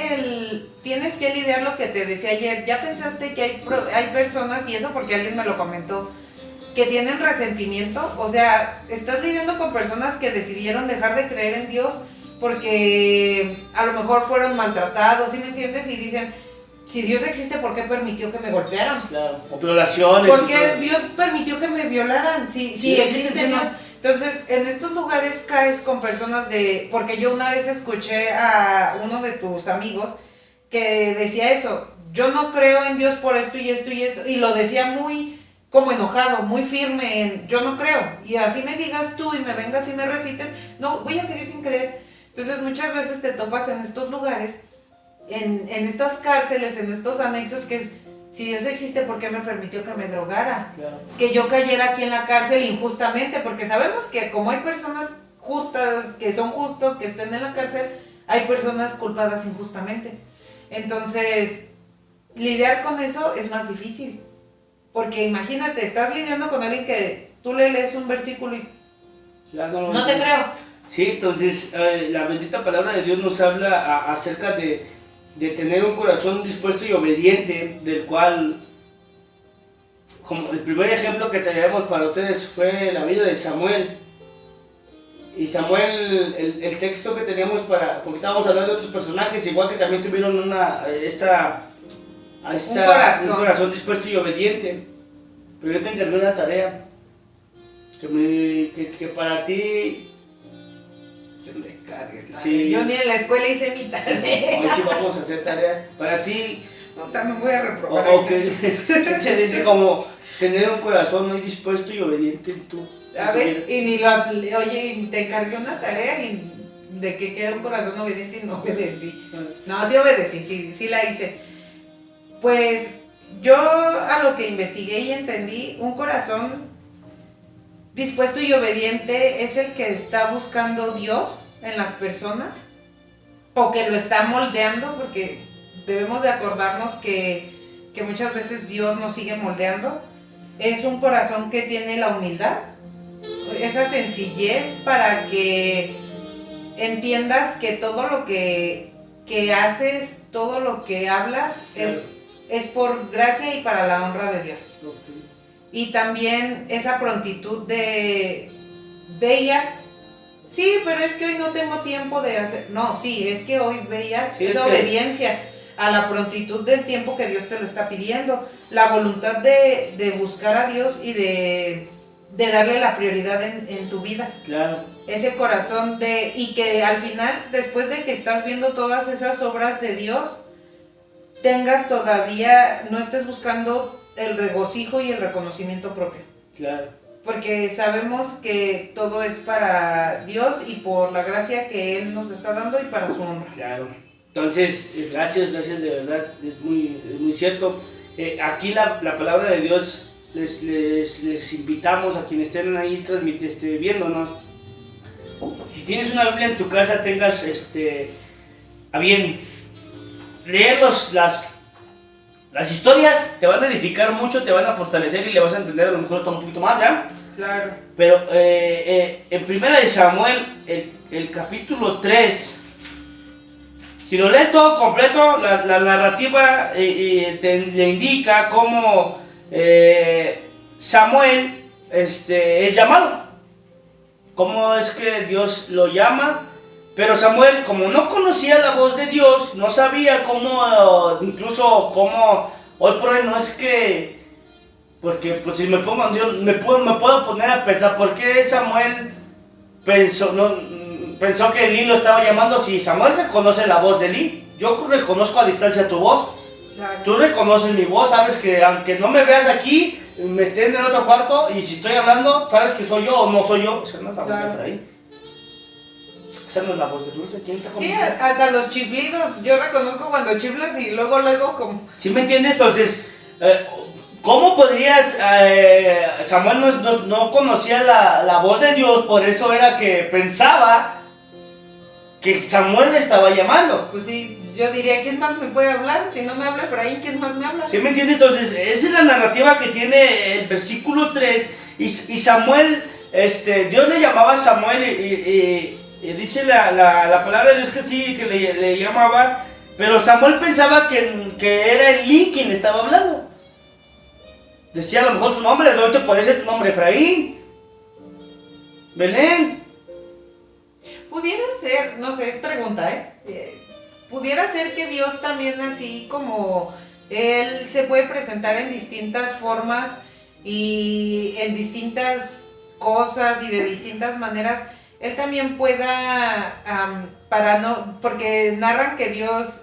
tienes que lidiar lo que te decía ayer. Ya pensaste que hay personas, y eso porque alguien me lo comentó, que tienen resentimiento. O sea, estás lidiando con personas que decidieron dejar de creer en Dios porque a lo mejor fueron maltratados, ¿sí me entiendes? Y dicen, si Dios existe, ¿por qué permitió que me golpearan? Claro, o violaciones. ¿Por qué Dios permitió que me violaran? Si existe Dios. Entonces, en estos lugares caes con personas porque yo una vez escuché a uno de tus amigos que decía eso, yo no creo en Dios por esto y esto y esto, y lo decía muy como enojado, muy firme en, yo no creo, y así me digas tú y me vengas y me recites, no, voy a seguir sin creer. Entonces, muchas veces te topas en estos lugares, en estas cárceles, en estos anexos que es, si Dios existe, ¿por qué me permitió que me drogara? Claro. Que yo cayera aquí en la cárcel injustamente, porque sabemos que como hay personas justas, que son justos, que estén en la cárcel, hay personas culpadas injustamente. Entonces, lidiar con eso es más difícil, porque imagínate, estás lidiando con alguien que tú le lees un versículo y claro, no te creo. Sí, entonces la bendita palabra de Dios nos habla acerca de tener un corazón dispuesto y obediente, del cual, como el primer ejemplo que traíamos para ustedes fue la vida de Samuel. Y Samuel, el texto que teníamos porque estábamos hablando de otros personajes, igual que también tuvieron un corazón dispuesto y obediente. Pero yo te encargué una tarea, que para ti... Sí. Yo ni en la escuela hice mi tarea. Hoy sí vamos a hacer tarea. Para ti... No, también voy a reprobar. Te dice como tener un corazón muy dispuesto y obediente en tu... A ver, y ni lo apliqué. Oye, y te encargué una tarea y de que era un corazón obediente y no obedecí. No, sí obedecí, sí la hice. Pues yo a lo que investigué y entendí, un corazón dispuesto y obediente es el que está buscando Dios en las personas o que lo está moldeando, porque debemos de acordarnos que muchas veces Dios nos sigue moldeando. Es un corazón que tiene la humildad, esa sencillez para que entiendas que todo lo que haces, todo lo que hablas, claro, es por gracia y para la honra de Dios. Okay. Y también esa prontitud de veías, sí, pero es que hoy no tengo tiempo de hacer, no, sí, es que hoy veías, sí, esa obediencia a la prontitud del tiempo que Dios te lo está pidiendo, la voluntad de buscar a Dios y de darle la prioridad en tu vida. Claro. ese corazón y que al final, después de que estás viendo todas esas obras de Dios, no estés buscando el regocijo y el reconocimiento propio. Claro. Porque sabemos que todo es para Dios y por la gracia que Él nos está dando y para su honra. Claro. Entonces, gracias de verdad, es muy cierto. Aquí la palabra de Dios, les invitamos a quienes estén ahí viéndonos. Si tienes una Biblia en tu casa, tengas a bien leer las historias, te van a edificar mucho, te van a fortalecer y le vas a entender a lo mejor un poquito más, ¿ya? Claro. Pero en Primera de Samuel, el capítulo 3, si lo lees todo completo, la narrativa le indica cómo Samuel es llamado. Cómo es que Dios lo llama. Pero Samuel, como no conocía la voz de Dios, no sabía incluso cómo, hoy por hoy no es que, porque pues si me pongo en Dios, me puedo poner a pensar, ¿por qué Samuel pensó que Elí lo estaba llamando? Si Samuel reconoce la voz de Elí, yo reconozco a distancia tu voz, claro. Tú reconoces mi voz, sabes que aunque no me veas aquí, me estén en otro cuarto, y si estoy hablando, sabes que soy yo o no soy yo. Esa no es la voz de Efraín. Esa no es la voz de Dulce. ¿Quién te conoce? Sí, hasta los chiflidos, yo reconozco cuando chiflas y luego como... ¿Sí me entiendes? Entonces, ¿cómo podrías... Samuel no conocía la voz de Dios, por eso era que pensaba que Samuel le estaba llamando. Pues sí, yo diría, ¿quién más me puede hablar? Si no me habla Efraín, ¿quién más me habla? ¿Sí me entiendes? Entonces, esa es la narrativa que tiene el versículo 3. Y Samuel, Dios le llamaba a Samuel y dice la palabra de Dios que sí, que le llamaba. Pero Samuel pensaba que era Elí quien estaba hablando. Decía a lo mejor su nombre, ¿de dónde puede ser tu nombre? Efraín, Belén. Pudiera ser, no sé, es pregunta, pudiera ser que Dios también, así como Él se puede presentar en distintas formas y en distintas cosas y de distintas maneras, Él también pueda, porque narran que Dios,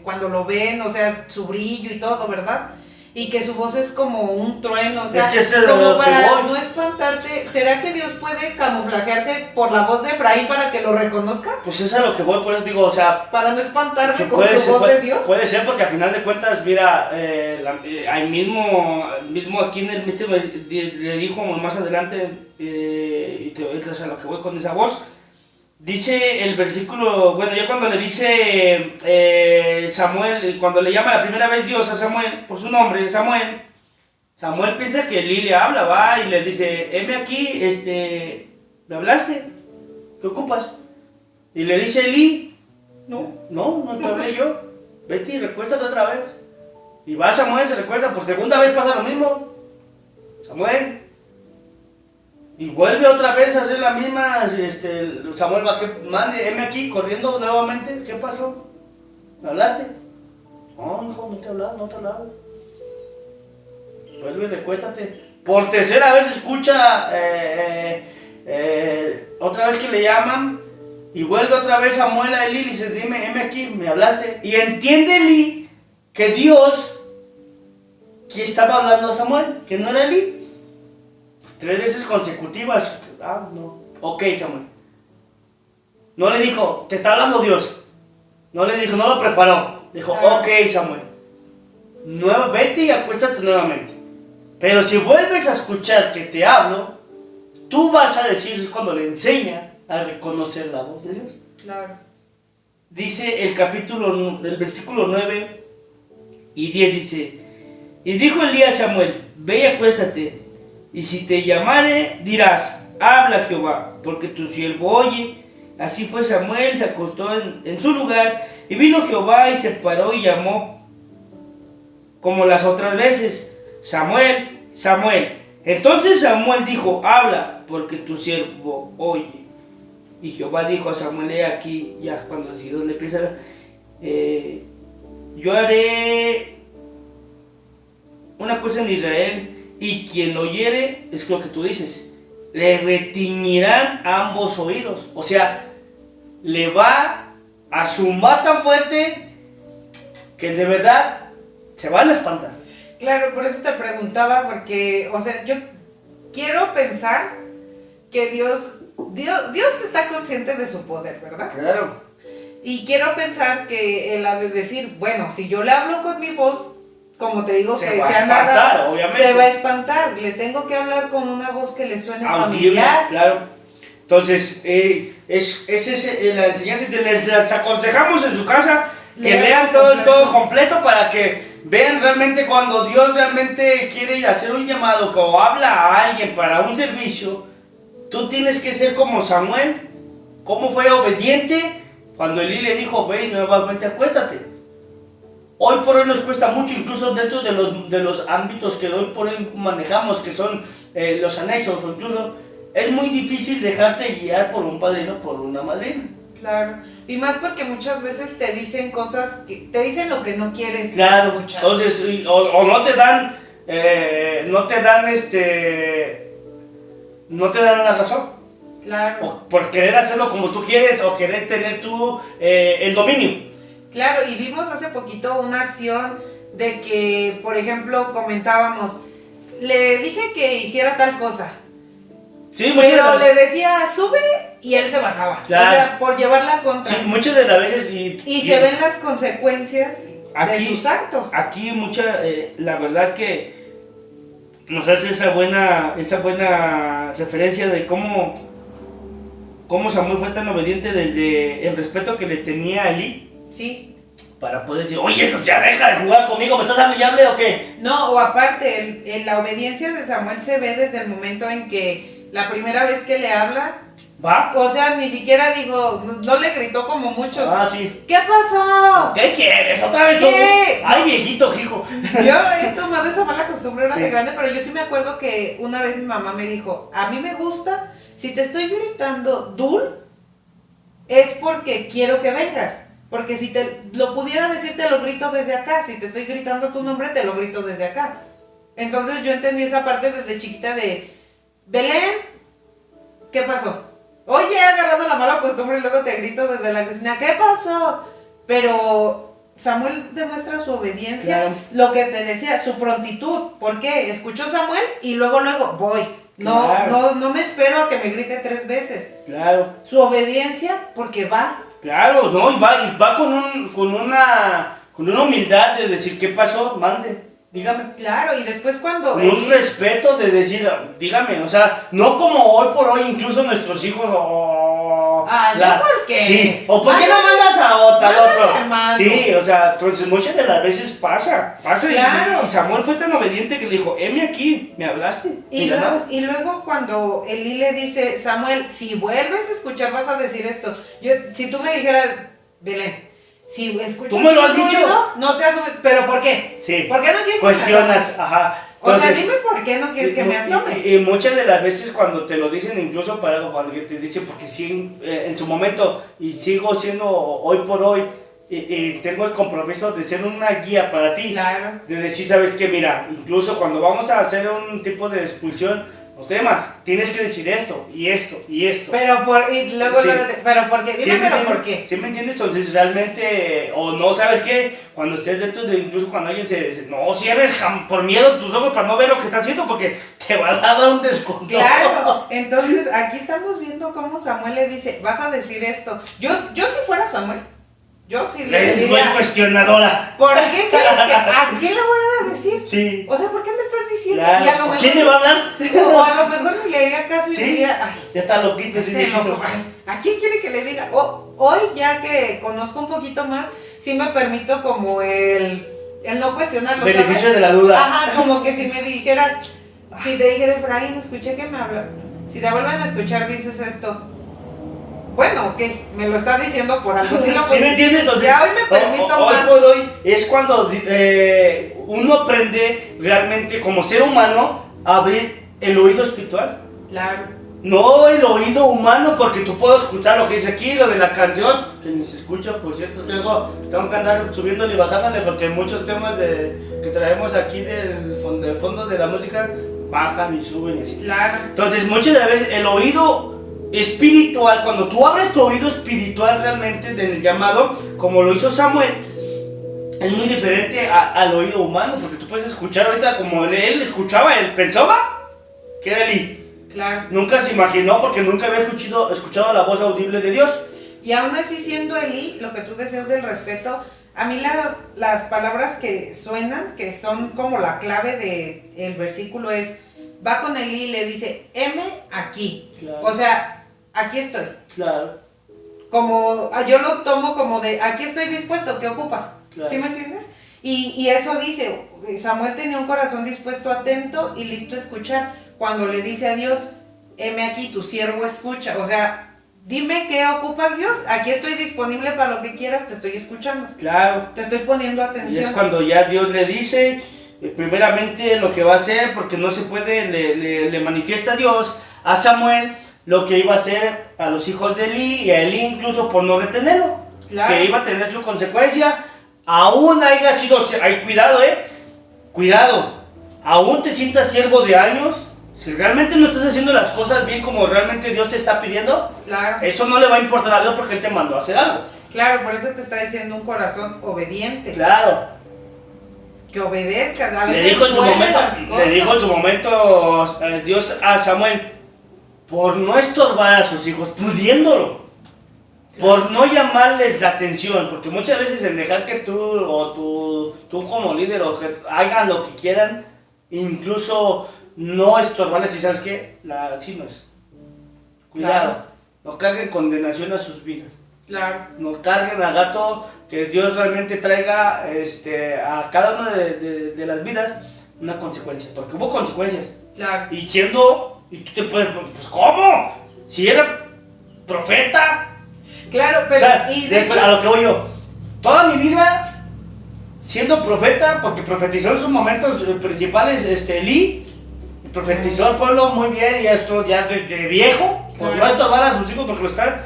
cuando lo ven, o sea, su brillo y todo, ¿verdad? Y que su voz es como un trueno, o sea, como para no espantarte. ¿Será que Dios puede camuflajearse por la voz de Efraín para que lo reconozca? Pues eso es a lo que voy, por eso digo, o sea... Para no espantarme con su voz de Dios. Puede ser, porque al final de cuentas, mira, ahí mismo aquí en el misterio le dijo más adelante, y es a lo que voy con esa voz. Dice el versículo, bueno, ya cuando le dice Samuel, cuando le llama la primera vez Dios a Samuel, por su nombre, Samuel piensa que Elí le habla, va y le dice, heme aquí, ¿me hablaste? ¿Qué ocupas? Y le dice Elí, no te hablé yo, vete y recuéstate otra vez. Y va Samuel, se recuesta, por segunda vez pasa lo mismo, Samuel. Y vuelve otra vez a hacer la misma, Samuel va, heme aquí, corriendo nuevamente, ¿qué pasó? ¿Me hablaste? No, hijo, no te he hablado. Vuelve y recuéstate. Por tercera vez escucha, otra vez que le llaman, y vuelve otra vez Samuel a Elí y dice, dime, heme aquí, ¿me hablaste? Y entiende Elí que Dios, que estaba hablando a Samuel, que no era Elí. 3 veces consecutivas. No. Ok, Samuel. No le dijo, te está hablando Dios. No le dijo, no lo preparó. Dijo, ok, Samuel. Vete y acuéstate nuevamente. Pero si vuelves a escuchar que te hablo, tú vas a decir, es cuando le enseña a reconocer la voz de Dios. Claro. Dice el versículo 9 y 10 dice, y dijo Elías a Samuel, ve y acuéstate. Y si te llamare, dirás, habla Jehová, porque tu siervo oye. Así fue Samuel, se acostó en su lugar, y vino Jehová y se paró y llamó como las otras veces, Samuel, Samuel. Entonces Samuel dijo, habla, porque tu siervo oye. Y Jehová dijo a Samuel, he aquí, ya cuando Dios le empieza, yo haré una cosa en Israel, y quien oyere, es lo que tú dices, le retiñirán ambos oídos. O sea, le va a zumbar tan fuerte que de verdad se van a espantar. Claro, por eso te preguntaba, porque, o sea, yo quiero pensar que Dios está consciente de su poder, ¿verdad? Claro. Y quiero pensar que él ha de decir, bueno, si yo le hablo con mi voz, como te digo, Se que va a sea espantar, narrado, obviamente. se va a espantar. Le tengo que hablar con una voz que le suene Audible, familiar. claro. Entonces, esa es la enseñanza que les aconsejamos en su casa, que lean todo completo para que vean realmente cuando Dios realmente quiere hacer un llamado o habla a alguien para un servicio. Tú tienes que ser como Samuel, como fue obediente cuando Elí le dijo, ve y nuevamente acuéstate. Hoy por hoy nos cuesta mucho, incluso dentro de los ámbitos que hoy por hoy manejamos, que son los anexos, o incluso es muy difícil dejarte guiar por un padrino o por una madrina. Claro, y más porque muchas veces te dicen cosas, que te dicen lo que no quieres Claro, escuchar. entonces, o no te dan la razón. Claro. O por querer hacerlo como tú quieres, o querer tener tú el dominio. Claro, y vimos hace poquito una acción de que, por ejemplo, comentábamos, le dije que hiciera tal cosa, Sí, pero le decía sube y él se bajaba. Claro. O sea, por llevarla contra. Sí, muchas de las veces. Y se ven las consecuencias aquí, de sus actos. Aquí la verdad que nos hace esa buena referencia de cómo Samuel fue tan obediente desde el respeto que le tenía a Elí. Sí. Para poder decir, oye, pues ya deja de jugar conmigo, ¿me estás hablando o qué? No, o aparte, la obediencia de Samuel se ve desde el momento en que la primera vez que le habla, ¿va? o sea, ni siquiera dijo, no le gritó como muchos. Ah, sí. ¿Qué pasó? ¿Qué quieres? ¿Otra vez tú? ¿Qué? Ay, viejito, hijo. Yo he tomado esa mala costumbre ahora Sí. de grande, pero yo sí me acuerdo que una vez mi mamá me dijo, a mí me gusta, si te estoy gritando Dul, es porque quiero que vengas. Porque si te lo pudiera decir, te lo grito desde acá. Si te estoy gritando tu nombre, te lo grito desde acá. Entonces yo entendí esa parte desde chiquita de, Belén, ¿qué pasó? Oye, he agarrado la mala costumbre y luego te grito desde la cocina, ¿qué pasó? Pero Samuel demuestra su obediencia, Claro. lo que te decía, su prontitud. ¿Por qué? Escuchó Samuel y luego voy. Claro. No me espero a que me grite 3 veces. Claro. Su obediencia, porque va. Claro, no, y va con una humildad de decir, ¿qué pasó? Mande, dígame. Claro, y después cuando... Con un respeto de decir, dígame, o sea, no como hoy por hoy incluso nuestros hijos ¿yo por qué? Sí, o ¿por qué no mandas a otro? Mándame, hermano. Sí, o sea, entonces muchas de las veces pasa Claro. y Samuel fue tan obediente que le dijo, heme aquí, me hablaste. Y luego cuando Elí le dice, Samuel, si vuelves a escuchar vas a decir esto. Si tú me dijeras, Belén, si escuchas ¿Tú me lo has un dicho? ruido, no te asumes. ¿Pero por qué? Sí. ¿Por qué no quieres Cuestionas, que me asome? ajá. O sea, Entonces, dime por qué no quieres que me asome. Y muchas de las veces cuando te lo dicen, incluso cuando te dicen, porque sí, en su momento, y sigo siendo hoy por hoy, tengo el compromiso de ser una guía para ti. Claro. De decir, ¿sabes qué? Mira, incluso cuando vamos a hacer un tipo de expulsión, los temas, tienes que decir esto, y esto, y esto. Pero luego, Sí. pero ¿por qué? Dime, pero ¿por qué? ¿Sí me entiendes? Entonces realmente, o no, ¿sabes qué? Cuando estés dentro de, incluso cuando alguien no cierres por miedo tus ojos para no ver lo que está haciendo porque te va a dar un descontrol. Claro, entonces aquí estamos viendo cómo Samuel le dice, vas a decir esto. Yo si fuera Samuel, yo sí le Eres muy diría, cuestionadora. ¿por qué crees que? ¿A quién le voy a decir? Sí. O sea, ¿por qué me estás diciendo? Claro. Y a lo mejor, ¿Quién me va a hablar? O a lo mejor le haría caso y Sí. diría, ay, Ya está loquito ese viejito. loco, ay, ¿a quién quiere que le diga? Hoy ya que conozco un poquito más, sí me permito como el no cuestionarlo. Beneficio ¿sabes? de la duda. Ajá, como que si me dijeras, si te dijera, Efraín, escuché que me habla. Si te vuelven a escuchar, dices esto. Bueno, ok, me lo está diciendo por algo. Sí, ¿Sí me entiendes? Entonces, ya hoy me permito hoy más. por hoy es cuando uno aprende realmente como ser humano a abrir el oído espiritual. Claro. No el oído humano, porque tú puedes escuchar lo que dice aquí, lo de la canción, que ni se escucha, por cierto, es que luego tengo que andar subiéndole y bajándole, porque hay muchos temas que traemos aquí del fondo de la música, bajan y suben y así. Claro. Entonces, muchas de las veces el oído espiritual, cuando tú abres tu oído espiritual realmente del llamado, como lo hizo Samuel, es muy diferente al oído humano, porque tú puedes escuchar ahorita como él escuchaba, él pensaba que era Elí. Claro. Nunca se imaginó porque nunca había escuchado la voz audible de Dios. Y aún así siendo Elí, lo que tú decías del respeto, a mí las palabras que suenan, que son como la clave del versículo es, va con Elí y le dice, heme aquí. Claro. O sea, aquí estoy. Claro. Como, yo lo tomo como de, aquí estoy dispuesto, ¿qué ocupas? Claro. ¿Sí me entiendes? Y eso dice, Samuel tenía un corazón dispuesto, atento y listo a escuchar. Cuando le dice a Dios, heme aquí, tu siervo escucha. O sea, dime qué ocupas, Dios. Aquí estoy disponible para lo que quieras, te estoy escuchando. Claro. Te estoy poniendo Y atención. es cuando ya Dios le dice, primeramente lo que va a hacer, porque no se puede, le manifiesta a Dios, a Samuel, lo que iba a hacer a los hijos de Elí, y a Elí incluso por no retenerlo. Claro. Que iba a tener su consecuencia. Aún haya sido, cuidado, cuidado, aún te sientas siervo de años, si realmente no estás haciendo las cosas bien como realmente Dios te está pidiendo, Claro. eso no le va a importar a Dios porque Él te mandó a hacer algo. Claro, por eso te está diciendo un corazón obediente. Claro. Que obedezcas. A Le veces dijo en su duelen momento, las cosas. Dios a Samuel, por no estorbar a sus hijos, pudiéndolo, por no llamarles la atención, porque muchas veces en dejar que tú como líder hagan lo que quieran, incluso no estorbarles, y sabes qué, así no es. Cuidado, Claro. no carguen condenación a sus vidas. Claro. No carguen al gato, que Dios realmente traiga a cada una de las vidas una consecuencia, porque hubo consecuencias. Claro. Y tú te puedes, pues ¿cómo? Si era profeta. Claro, pero O sea, y de hecho, a lo que voy yo, toda mi vida siendo profeta, porque profetizó en sus momentos principales Elí, y profetizó al pueblo muy bien, y esto ya de viejo, por no estorbar a sus hijos, porque lo están,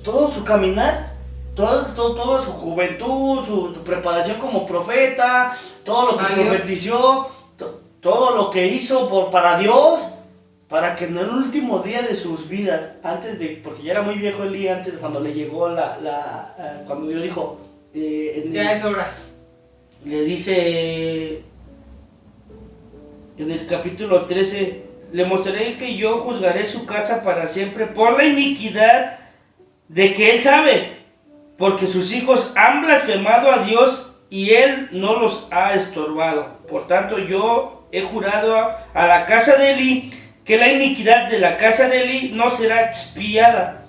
todo su caminar, toda su juventud, su preparación como profeta, todo lo que profetizó, todo lo que hizo para Dios, para que en el último día de sus vidas, porque ya era muy viejo Elí, antes cuando le llegó cuando Dios dijo, ya es hora. le dice en el capítulo 13, le mostraré que yo juzgaré su casa para siempre por la iniquidad de que él sabe, porque sus hijos han blasfemado a Dios y él no los ha estorbado. Por tanto, yo he jurado a la casa de Elí que la iniquidad de la casa de Elí no será expiada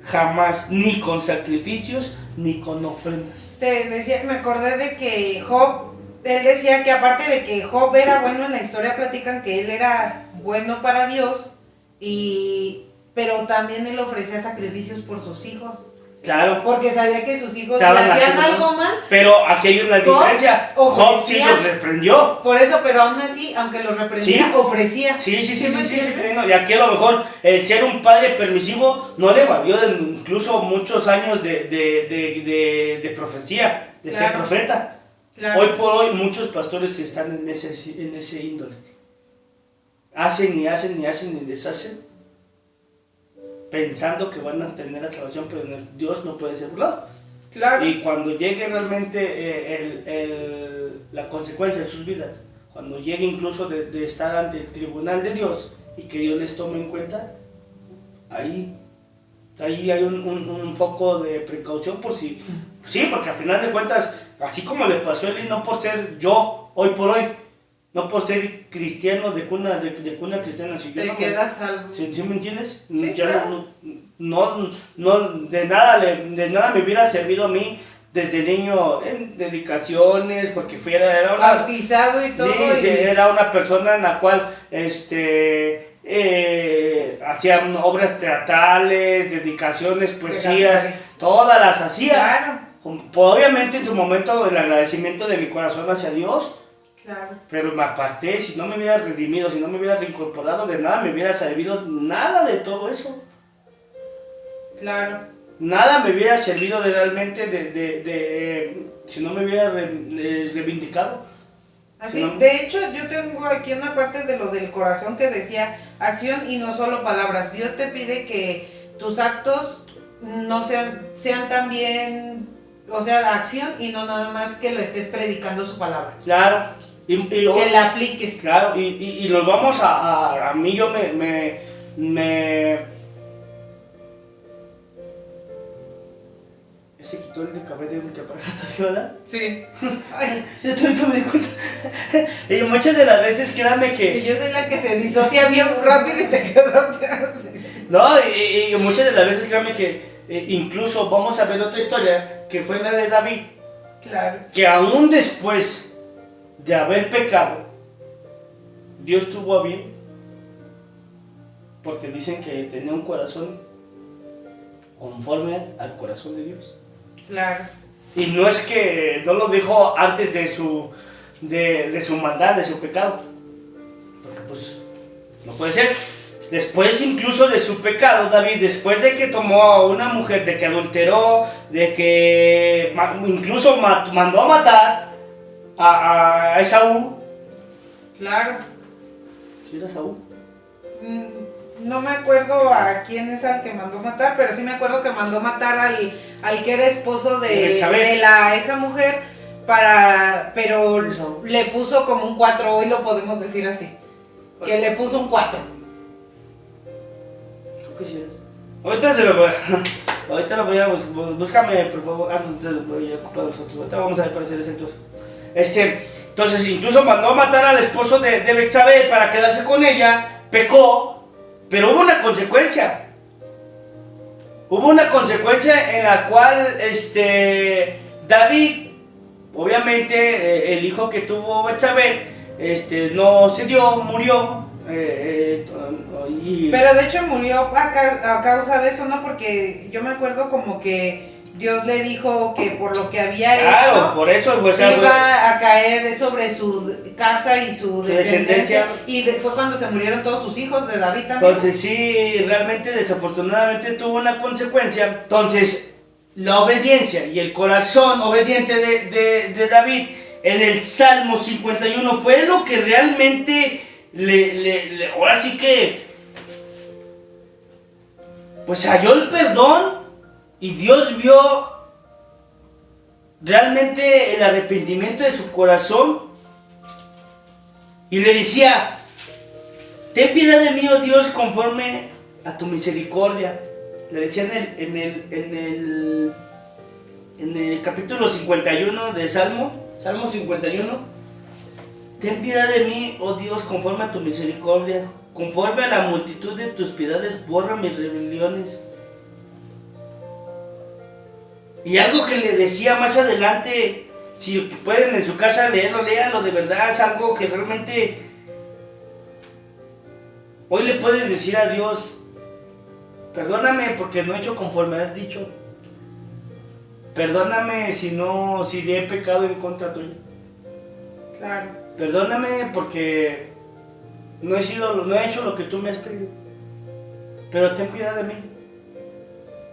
jamás, ni con sacrificios, ni con ofrendas. Me acordé de que Job, él decía que aparte de que Job era bueno en la historia, platican que él era bueno para Dios, pero también él ofrecía sacrificios por sus hijos. Claro. Porque sabía que sus hijos le hacían algo mal. Pero aquí hay una diferencia. Job sí los reprendió. Por eso, pero aún así, aunque los reprendiera, ¿Sí? Ofrecía. Sí. Y aquí a lo mejor el ser un padre permisivo no le valió incluso muchos años de profecía, de ser profeta. Claro. Hoy por hoy muchos pastores están en ese índole. Hacen y deshacen, pensando que van a tener la salvación, pero Dios no puede ser burlado. Claro. Y cuando llegue realmente la consecuencia de sus vidas, cuando llegue incluso de estar ante el tribunal de Dios y que Dios les tome en cuenta, ahí hay un foco de precaución por si. Sí, porque al final de cuentas, así como le pasó a Eli, no por ser yo, hoy por hoy, no por ser cristiano de cuna cristiana, si yo te no quedas salvo. ¿Sí me entiendes? Sí, Ya claro. no, de nada me hubiera servido a mí desde niño en dedicaciones, porque era una, bautizado y todo. Sí, era una persona en la cual hacía obras teatrales, dedicaciones, poesías, todas las hacía. Claro. Obviamente en su momento el agradecimiento de mi corazón hacia Dios. Claro. Pero me aparté, si no me hubiera redimido, si no me hubiera reincorporado, de nada me hubiera servido nada de todo eso. Claro. Nada me hubiera servido de realmente si no me hubiera reivindicado. Así, ¿no? de hecho, yo tengo aquí una parte de lo del corazón que decía acción y no solo palabras. Dios te pide que tus actos no sean también, o sea, acción y no nada más que lo estés predicando su palabra. Claro. Que la apliques. Claro, y nos vamos a mí yo me se quitó el de cabello de que para hasta viola. Sí. Yo también me di cuenta. Y muchas de las veces, créanme Y que. yo soy la que se disocia bien rápido y te quedaste así. No, y muchas de las veces, créanme que. Incluso vamos a ver otra historia que fue la de David. Claro. Que aún después de haber pecado, Dios tuvo a bien. Porque dicen que tenía un corazón conforme al corazón de Dios. Claro. Y no es que no lo dijo antes de su maldad, de su pecado. Porque pues no puede ser. Después incluso de su pecado, David, después de que tomó a una mujer, de que adulteró, de que incluso mandó a matar a Esaú. Claro. ¿Sí era Esaú? No me acuerdo a quién es al que mandó matar, pero sí me acuerdo que mandó matar al que era esposo de esa mujer, pero le puso como un 4, hoy lo podemos decir así, que le puso un 4. Creo que sí es. Ahorita se lo voy a... Ahorita lo voy a búscame, por favor. No te lo voy a ocupar nosotros. Ahorita vamos a ver para hacer exactos. Entonces, incluso mandó a matar al esposo de Betsabé para quedarse con ella, pecó, pero hubo una consecuencia. Hubo una consecuencia en la cual David, obviamente, el hijo que tuvo Betsabé, no se dio, murió. Pero de hecho murió a causa de eso, ¿no? Porque yo me acuerdo como que Dios le dijo que por lo que había hecho, por eso, pues, iba a caer sobre su casa y su descendencia. Y fue cuando se murieron todos sus hijos de David también. Entonces sí, realmente desafortunadamente tuvo una consecuencia. Entonces la obediencia y el corazón obediente de David en el Salmo 51 fue lo que realmente ahora sí que pues halló el perdón y Dios vio realmente el arrepentimiento de su corazón y le decía: ten piedad de mí, oh Dios, conforme a tu misericordia. Le decía en el capítulo 51 de Salmo 51. Ten piedad de mí, oh Dios, conforme a tu misericordia. Conforme a la multitud de tus piedades, borra mis rebeliones. Y algo que le decía más adelante, si pueden en su casa leerlo, léanlo, de verdad, es algo que realmente hoy le puedes decir a Dios: perdóname porque no he hecho conforme has dicho. Perdóname si he pecado en contra tuya. Claro. Perdóname porque no he hecho lo que tú me has pedido. Pero ten piedad de mí.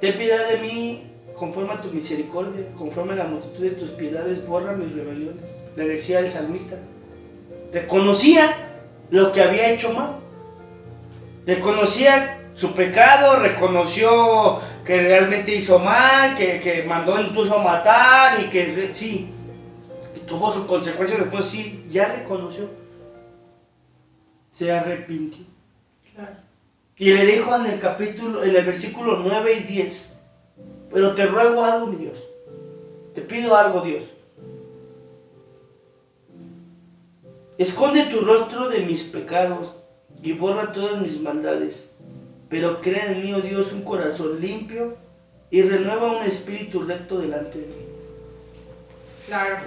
Ten piedad de mí conforme a tu misericordia, conforme a la multitud de tus piedades, borra mis rebeliones. Le decía el salmista. Reconocía lo que había hecho mal. Reconocía su pecado, reconoció que realmente hizo mal, que mandó incluso a matar y que sí, tuvo sus consecuencias. Después sí, ya reconoció, se arrepintió. Claro. Y le dijo en el versículo 9 y 10: pero te ruego algo, mi Dios, te pido algo, Dios. Esconde tu rostro de mis pecados y borra todas mis maldades, pero crea en mí, oh Dios, un corazón limpio y renueva un espíritu recto delante de mí. Claro.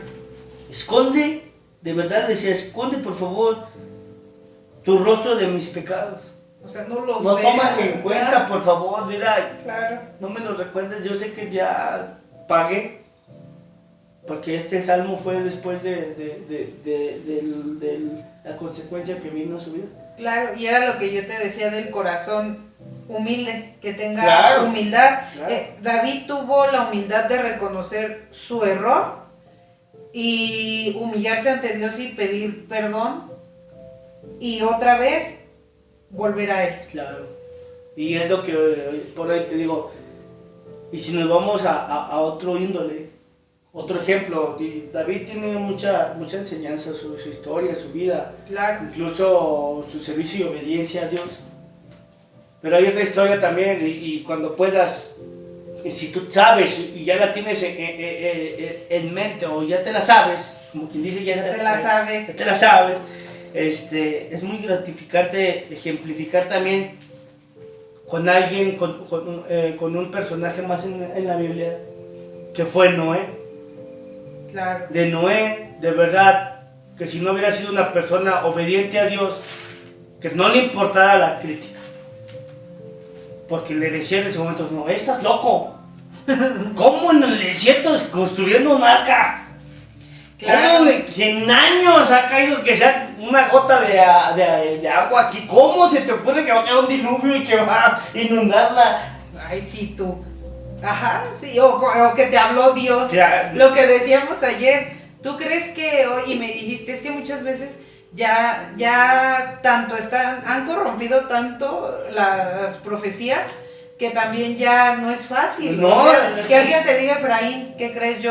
Esconde, de verdad decía, esconde por favor tu rostro de mis pecados. O sea, no los No veas, tomas en cuenta, ¿verdad? por favor, mira, Claro. no me los recuerdes, yo sé que ya pagué, porque este salmo fue después de la consecuencia que vino a su vida. Claro, y era lo que yo te decía del corazón humilde, que tenga humildad. Claro. David tuvo la humildad de reconocer su error y humillarse ante Dios y pedir perdón y otra vez volver a Él. Claro. Y es lo que por ahí te digo. Y si nos vamos a otro índole, otro ejemplo, David tiene mucha enseñanza, su historia, su vida, Claro. incluso su servicio y obediencia a Dios. Pero hay otra historia también, y cuando puedas, y si tú sabes y ya la tienes en mente o ya te la sabes, como quien dice, ya te la sabes. Ya te la sabes, es muy gratificante ejemplificar también con alguien, con un personaje más en la Biblia, que fue Noé. Claro. De Noé, de verdad, que si no hubiera sido una persona obediente a Dios, que no le importara la crítica, porque le decía en ese momento, no, estás loco, ¿cómo en el desierto construyendo un arca? Claro. ¿Cómo de 100 años ha caído que sea una gota de agua aquí? ¿Cómo se te ocurre que va a caer un diluvio y que va a inundarla? Ay, sí, tú. Ajá, sí, o que te habló Dios. O sea, lo que decíamos ayer, ¿tú crees que hoy, y me dijiste, es que muchas veces ya tanto han corrompido tanto las profecías que también ya no es fácil? No, o sea, que alguien te diga, Efraín, ¿qué crees?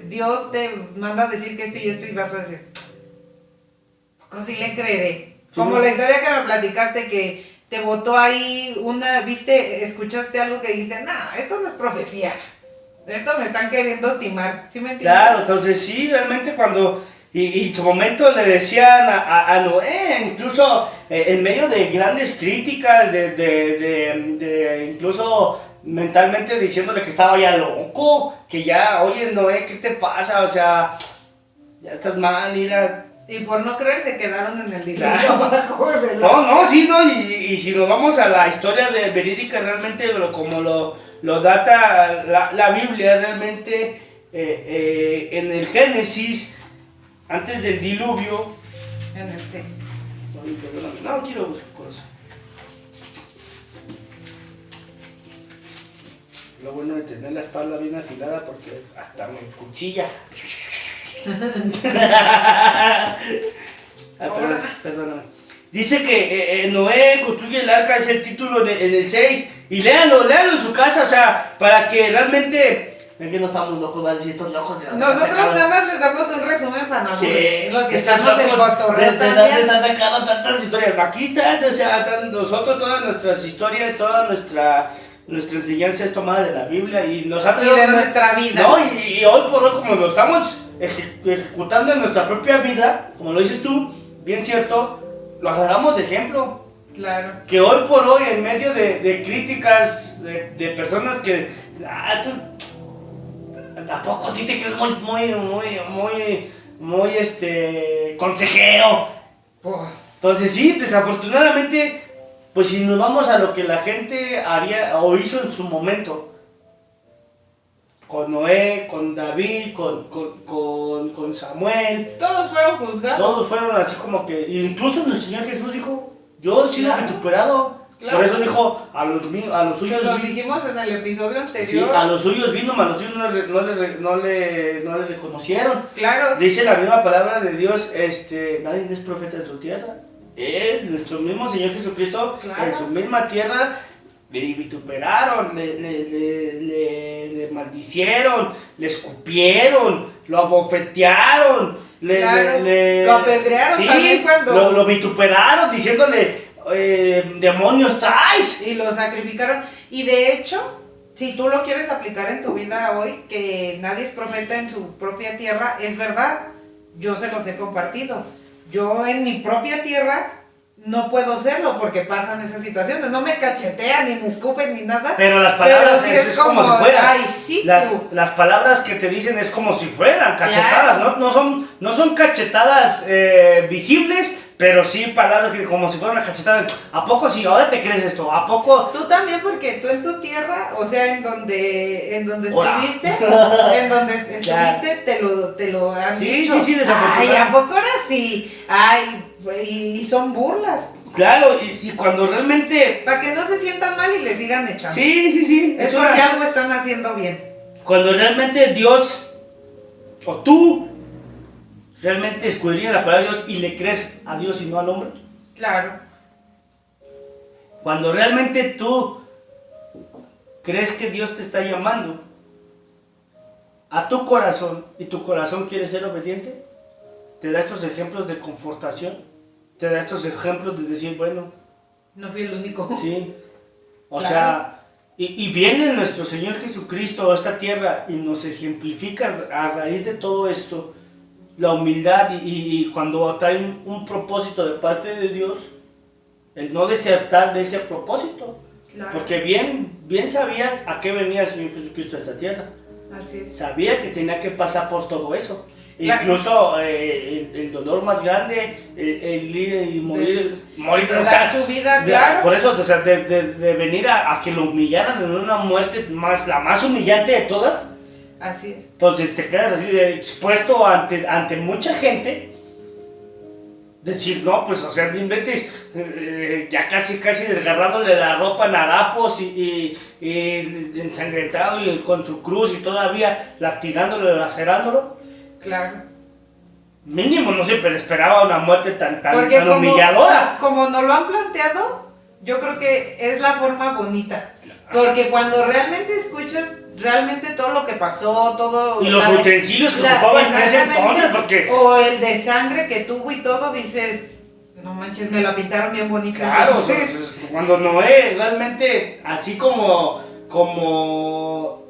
Dios te manda a decir que esto y vas a decir, ¿poco sí le creeré? Sí. Como la historia que me platicaste que te botó ahí escuchaste algo que dijiste, no, esto no es profecía, esto me están queriendo timar, ¿sí me entiendes? Claro, entonces sí, realmente cuando, y en su momento le decían a Noé, incluso en medio de grandes críticas, de incluso mentalmente diciéndole que estaba ya loco, que ya, oye Noé, ¿qué te pasa? O sea, ya estás mal, mira. Y por no creer se quedaron en el diluvio Claro. abajo de la... No, sí, no, y si nos vamos a la historia verídica, realmente como lo data la Biblia, realmente en el Génesis, antes del diluvio, En el 6. no quiero buscar cosas. Lo bueno de tener la espalda bien afilada porque hasta me cuchilla. Perdóname. Dice que Noé construye el arca, es el título en el 6. Y léanlo en su casa, o sea, para que realmente. Es que no estamos locos, van a decir estos locos. Nosotros nada más les damos un resumen para no aburrirlos y echarnos el locos, cotorreo ¿de también. dónde están sacando tantas historias? Aquí están, o sea, nosotros todas nuestras historias, toda nuestra enseñanza es tomada de la Biblia y nos ha traído Y de nuestra vida. No, y hoy por hoy, como lo estamos ejecutando en nuestra propia vida, como lo dices tú, bien cierto, lo agarramos de ejemplo. Claro. Que hoy por hoy, en medio de críticas de personas que. Tú tampoco sí te crees muy consejero. Pues. Entonces sí, desafortunadamente, pues si nos vamos a lo que la gente haría o hizo en su momento, con Noé, con David, con Samuel, Todos fueron juzgados. todos fueron así como que, incluso el Señor Jesús dijo, yo he sido Claro. vituperado. Claro. Por eso dijo, a los suyos Que lo dijimos en el episodio sí, anterior. a los suyos vino, mas los suyos no le reconocieron. Claro. Dice la misma palabra de Dios, nadie es profeta en su tierra. Nuestro mismo Señor Jesucristo, Claro. en su misma tierra, le vituperaron, le maldicieron, le escupieron, lo abofetearon, Claro. Lo apedrearon también cuando... lo vituperaron diciéndole, demonios traes. Y lo sacrificaron. Y de hecho, si tú lo quieres aplicar en tu vida hoy, que nadie es profeta en su propia tierra, es verdad. Yo se los he compartido. Yo en mi propia tierra no puedo serlo porque pasan esas situaciones. No me cachetean, ni me escupen, ni nada. Pero las palabras sí es como si fueran. Ay, sí, las palabras que te dicen es como si fueran cachetadas. Claro. No son cachetadas visibles, pero sí palabras que como si fueran las cachetadas. ¿A poco sí? ¿Ahora te crees esto? ¿A poco? Tú también, porque tú en tu tierra, o sea, en donde Hola. estuviste, te lo han Sí, dicho. sí, desafortunadamente. Ay, ¿a poco ahora sí? Ay, y son burlas. Claro, y cuando realmente... Para que no se sientan mal y le sigan echando. Sí. Es porque algo están haciendo bien. Cuando realmente Dios ¿O tú realmente escudriñas la palabra de Dios y le crees a Dios y no al hombre? Claro. Cuando realmente tú crees que Dios te está llamando a tu corazón y tu corazón quiere ser obediente, te da estos ejemplos de confortación, te da estos ejemplos de decir, bueno, No fui el único. sí, o Claro. sea, y viene nuestro Señor Jesucristo a esta tierra y nos ejemplifica a raíz de todo esto la humildad y cuando trae un propósito de parte de Dios, el no desertar de ese propósito, Claro. porque bien sabía a qué venía el Señor Jesucristo a esta tierra. Así es. Sabía que tenía que pasar por todo eso. Claro. Incluso el dolor más grande, el ir y morir, De o sea, dar su vida, de- claro. por eso, o sea, de venir a que lo humillaran en una muerte la más humillante de todas. Así es. Entonces te quedas así expuesto ante mucha gente. Decir, no, pues, o sea, no inventes, ya casi desgarrándole la ropa en harapos y ensangrentado y con su cruz y todavía latigándole, lacerándolo. Claro. Mínimo, no sé, pero esperaba una muerte tan Porque humilladora. como nos lo han planteado, yo creo que es la forma bonita. Porque cuando realmente escuchas realmente todo lo que pasó, todo... Y los utensilios que ocupaban en ese exactamente, entonces, porque... O el de sangre que tuvo y todo, dices, no manches, me la pintaron bien bonita. Claro, Entonces, cuando Noé realmente, así como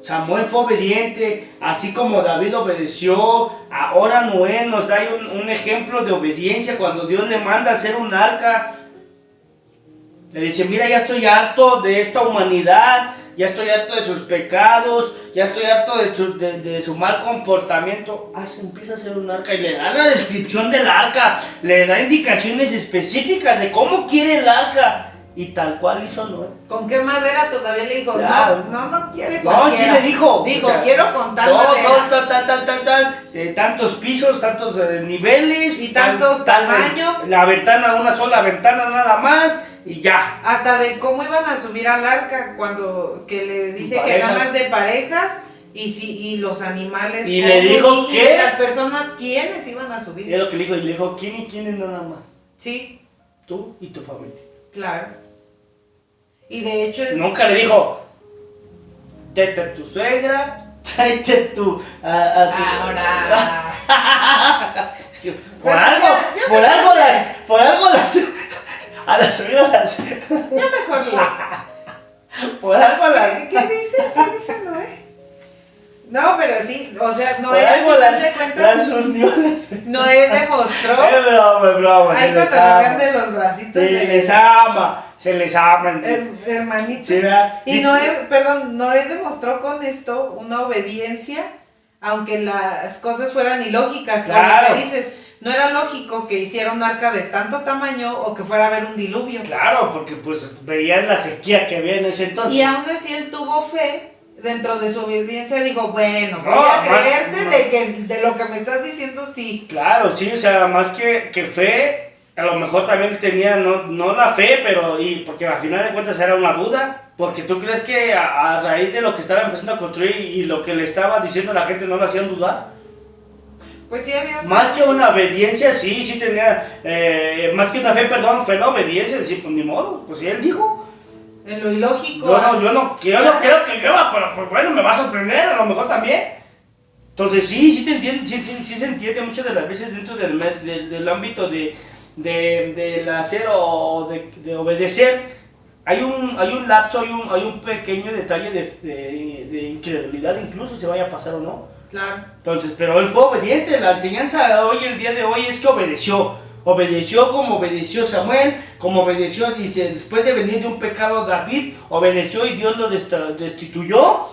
Samuel fue obediente, así como David obedeció, ahora Noé nos da un ejemplo de obediencia cuando Dios le manda a hacer un arca. Le dice, mira, ya estoy harto de esta humanidad, ya estoy harto de sus pecados, ya estoy harto de su mal comportamiento. Empieza a hacer un arca y le da la descripción del arca, le da indicaciones específicas de cómo quiere el arca. Y tal cual hizo Noé. ¿con qué madera todavía le dijo? Claro. No quiere No, cualquiera. sí le dijo. Dijo, o sea, quiero con tal madera. tantos pisos, tantos niveles. Y tantos tamaño. La ventana, una sola ventana nada más y ya. Hasta de cómo iban a subir al arca cuando que le dice que Parejas. nada más de parejas y los animales. Y le dijo y que- las personas quiénes iban a Y subir. es lo que le dijo, y le dijo, ¿quién y quién es nada más? Sí, Tú y tu familia. claro. Y de hecho es Nunca le dijo, tráete a tu suegra, tráete ahora. Por Bueno, algo, ya por algo a las suegras Ya mejor por algo ¿Qué dice? ¿Qué dice Noé? No, pero sí, o sea, por Noé al algo final de cuentas, las hundió. Noé demostró. Es broma, Ahí se les cuando lo vean ama. de los bracitos Se les ama, se les ama. hermanitos. Sí, ¿verdad? Y Noé demostró con esto una obediencia, aunque las cosas fueran ilógicas, Claro. como que dices, no era lógico que hiciera un arca de tanto tamaño o que fuera a haber un diluvio. Claro, porque pues veían la sequía que había en ese entonces. Y aún así él tuvo fe dentro de su obediencia, dijo, bueno, voy No, a más- creerte no. de lo que me estás diciendo, sí. Claro, sí, o sea, más que fe, a lo mejor también tenía, no la fe, pero, porque al final de cuentas era una duda, porque tú crees que a raíz de lo que estaba empezando a construir y lo que le estaba diciendo la gente no lo hacían dudar. Pues sí había... Más que una obediencia, sí tenía, más que una fe, perdón, fue la obediencia, decir, pues ni modo, pues si él dijo. En lo ilógico. Yo no creo que llueva, pero pues bueno, me va a sorprender, a lo mejor también. Entonces sí te entiendo, sí se entiende muchas de las veces dentro del ámbito del hacer o de obedecer. Hay un lapso, hay un pequeño detalle de incredulidad, incluso se vaya a pasar o no. Claro. Entonces, pero él fue obediente. La enseñanza de hoy, el día de hoy, es que obedeció. Obedeció como obedeció Samuel, como obedeció, después de venir de un pecado David, obedeció y Dios lo destituyó.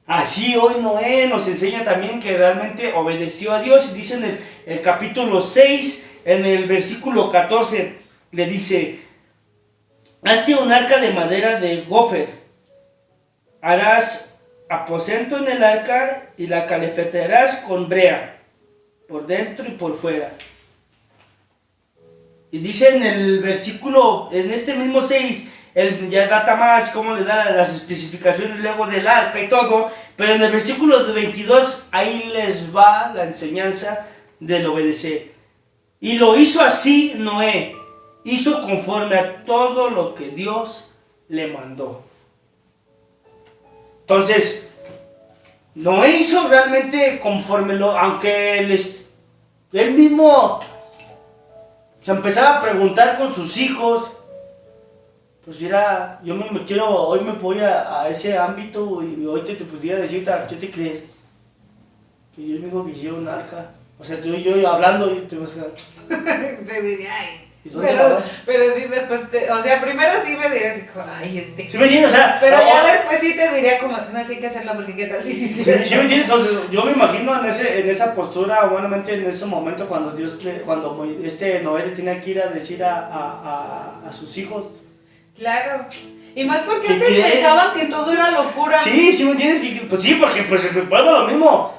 Así hoy Noé nos enseña también que realmente obedeció a Dios. Y dice en el capítulo 6, en el versículo 14, le dice, hazte un arca de madera de gofer, harás aposento en el arca y la calefetarás con brea, por dentro y por fuera. Y dice en el versículo, en este mismo 6, él ya data más cómo le da las especificaciones luego del arca y todo, Pero en el versículo de 22, ahí les va la enseñanza del obedecer. Y lo hizo así Noé, hizo conforme a todo lo que Dios le mandó. Entonces, Noé hizo realmente conforme aunque él mismo se empezaba a preguntar con sus hijos, pues mira, hoy me voy a ese ámbito y hoy te pudiera decir, ¿qué te crees? Que Dios me dijo que hiciera un arca. O sea, tú y yo hablando y te vas a quedar. Te diría, ay. Pero Pero sí, después, o sea, primero sí me dirías, ay, ¿sí me entiendes? O sea, pero ya después sí te diría como, no, sí hay que hacerlo porque qué tal, sí. ¿Sí me entiendes? Entonces, yo me imagino en esa postura, buenamente en ese momento cuando Noé le tenía que ir a decir a sus hijos. Claro. Y más porque antes pensaban que todo era locura. Sí, me entiendes. Pues sí, porque pues vuelvo a lo mismo.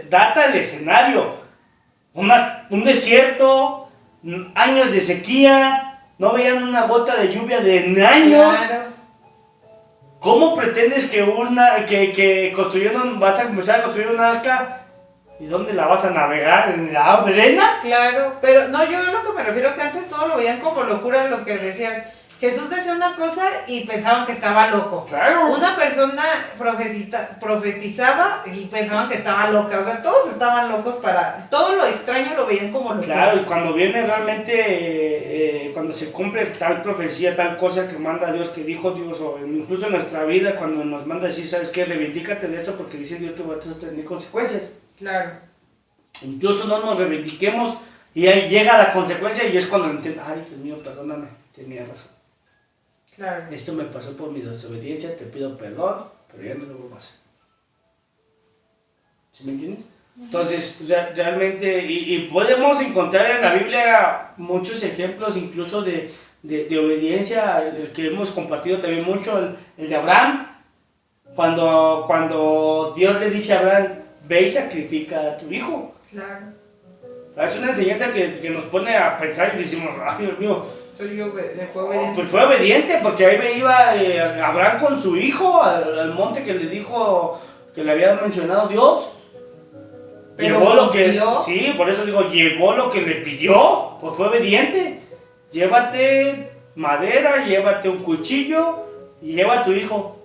Data el escenario. Un desierto. Años de sequía, no veían una gota de lluvia de años. Claro. ¿Cómo pretendes que vas a empezar a construir un arca? ¿Y dónde la vas a navegar? ¿En la arena? Claro, pero no, yo lo que me refiero que antes todo lo veían como locura, lo que decías. Jesús decía una cosa y pensaban que estaba loco. Claro. Una persona profetizaba y pensaban que estaba loca. O sea, todos estaban locos todo lo extraño lo veían como locura. Claro, y cuando viene realmente, cuando se cumple tal profecía, tal cosa que manda Dios, que dijo Dios, o incluso en nuestra vida, cuando nos manda decir, ¿sabes qué? Reivindícate de esto porque dice Dios que va a tener consecuencias. Claro. Incluso no nos reivindiquemos y ahí llega la consecuencia y es cuando entiendo, ay, Dios mío, perdóname, tenía razón. Claro. Esto me pasó por mi desobediencia, te pido perdón, pero ya no lo vuelvo a hacer. ¿Sí me entiendes? Entonces, realmente, y podemos encontrar en la Biblia muchos ejemplos incluso de obediencia, el que hemos compartido también mucho, el de Abraham, cuando Dios le dice a Abraham, ve y sacrifica a tu hijo. Claro. Es una enseñanza que nos pone a pensar y decimos, ay Dios mío, Fue obediente. Pues fue obediente, porque ahí iba Abraham con su hijo al monte que le dijo, que le había mencionado Dios. Pero llevó lo que, confió. sí, por eso digo, llevó lo que le pidió, pues fue obediente. Llévate madera, llévate un cuchillo y lleva a tu hijo.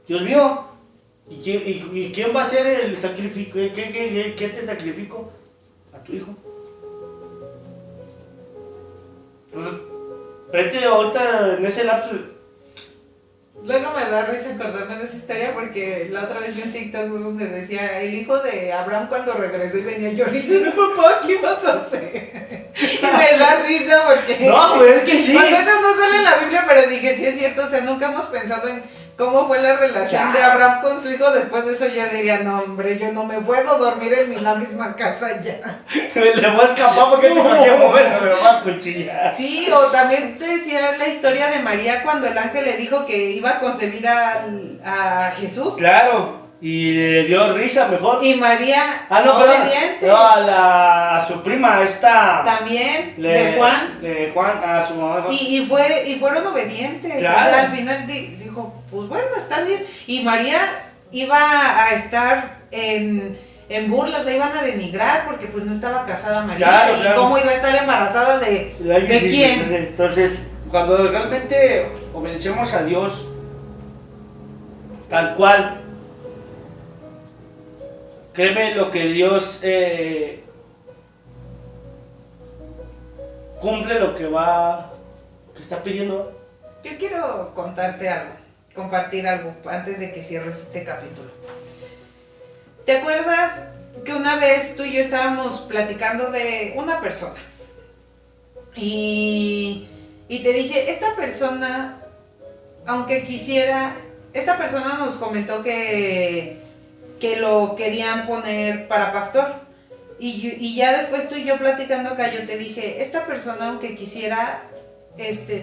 Dios mío, ¿y quién va a hacer el sacrificio? ¿Qué te sacrifico? A tu hijo. Entonces, vete ahorita en ese lapso. Luego me da risa acordarme de esa historia porque la otra vez vi un TikTok donde decía el hijo de Abraham cuando regresó y venía llorando, papá, ¿qué vas a hacer? Y me da risa porque... No, pues es que sí. Pues eso no sale en la Biblia, pero dije, sí es cierto, o sea, nunca hemos pensado en cómo fue la relación de Abraham con su hijo. Después de eso yo diría, no hombre, yo no me puedo dormir en la misma casa ya. Le voy a escapar porque te cogí a mover, me lo va a cuchillar. Sí, o también decía la historia de María cuando el ángel le dijo que iba a concebir a Jesús. Claro, y le dio risa mejor. Y María, obediente. No, a su prima, esta. También, de Juan. De Juan, a su mamá. Y fueron obedientes. Claro. O sea, al final dijo, pues bueno, está bien. Y María iba a estar en burlas, la iban a denigrar porque pues no estaba casada María. Claro, y claro. cómo iba a estar embarazada de quién. Entonces, cuando realmente obedecemos a Dios tal cual, créeme lo que Dios cumple lo que está pidiendo. Yo quiero contarte algo, compartir algo antes de que cierres este capítulo. ¿Te acuerdas que una vez tú y yo estábamos platicando de una persona? Y te dije, esta persona, aunque quisiera, esta persona nos comentó que lo querían poner para pastor. Y ya después tú y yo platicando acá, yo te dije, esta persona, aunque quisiera,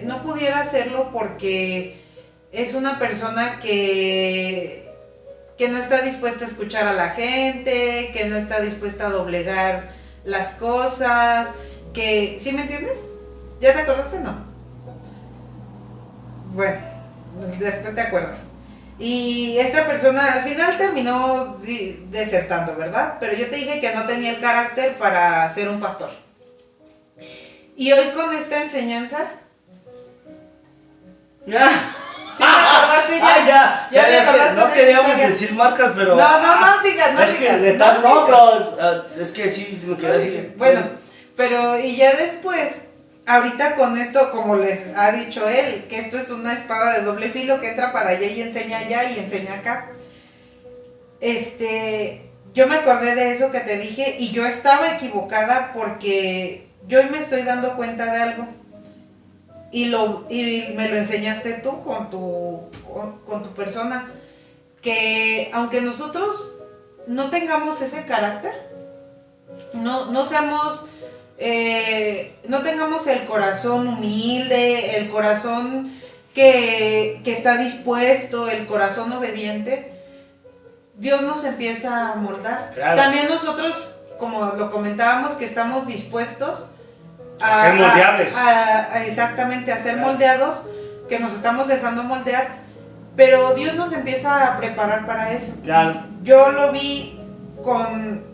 no pudiera hacerlo porque es una persona que no está dispuesta a escuchar a la gente, que no está dispuesta a doblegar las cosas, que... ¿Sí me entiendes? ¿Ya te acordaste? No. Bueno, después te acuerdas. Y esta persona al final terminó desertando, ¿verdad? Pero yo te dije que no tenía el carácter para ser un pastor. Y hoy con esta enseñanza... Ya. ¿Sí te acordaste ya? Ya te acordaste no de queríamos historia. decir marcas, pero... No digas, no es digas. que de tal no digas. es que sí, me quedé así. Bueno, pero y ya después, ahorita con esto, como les ha dicho él, que esto es una espada de doble filo que entra para allá y enseña allá y enseña acá. Yo me acordé de eso que te dije y yo estaba equivocada porque yo hoy me estoy dando cuenta de algo. Y me lo enseñaste tú con tu persona, que aunque nosotros no tengamos ese carácter, no seamos, no tengamos el corazón humilde, el corazón que está dispuesto, el corazón obediente, Dios nos empieza a moldar. Claro. También nosotros, como lo comentábamos, que estamos dispuestos a ser moldeables. Exactamente, a ser moldeados, que nos estamos dejando moldear, pero Dios nos empieza a preparar para eso. Claro. Yo lo vi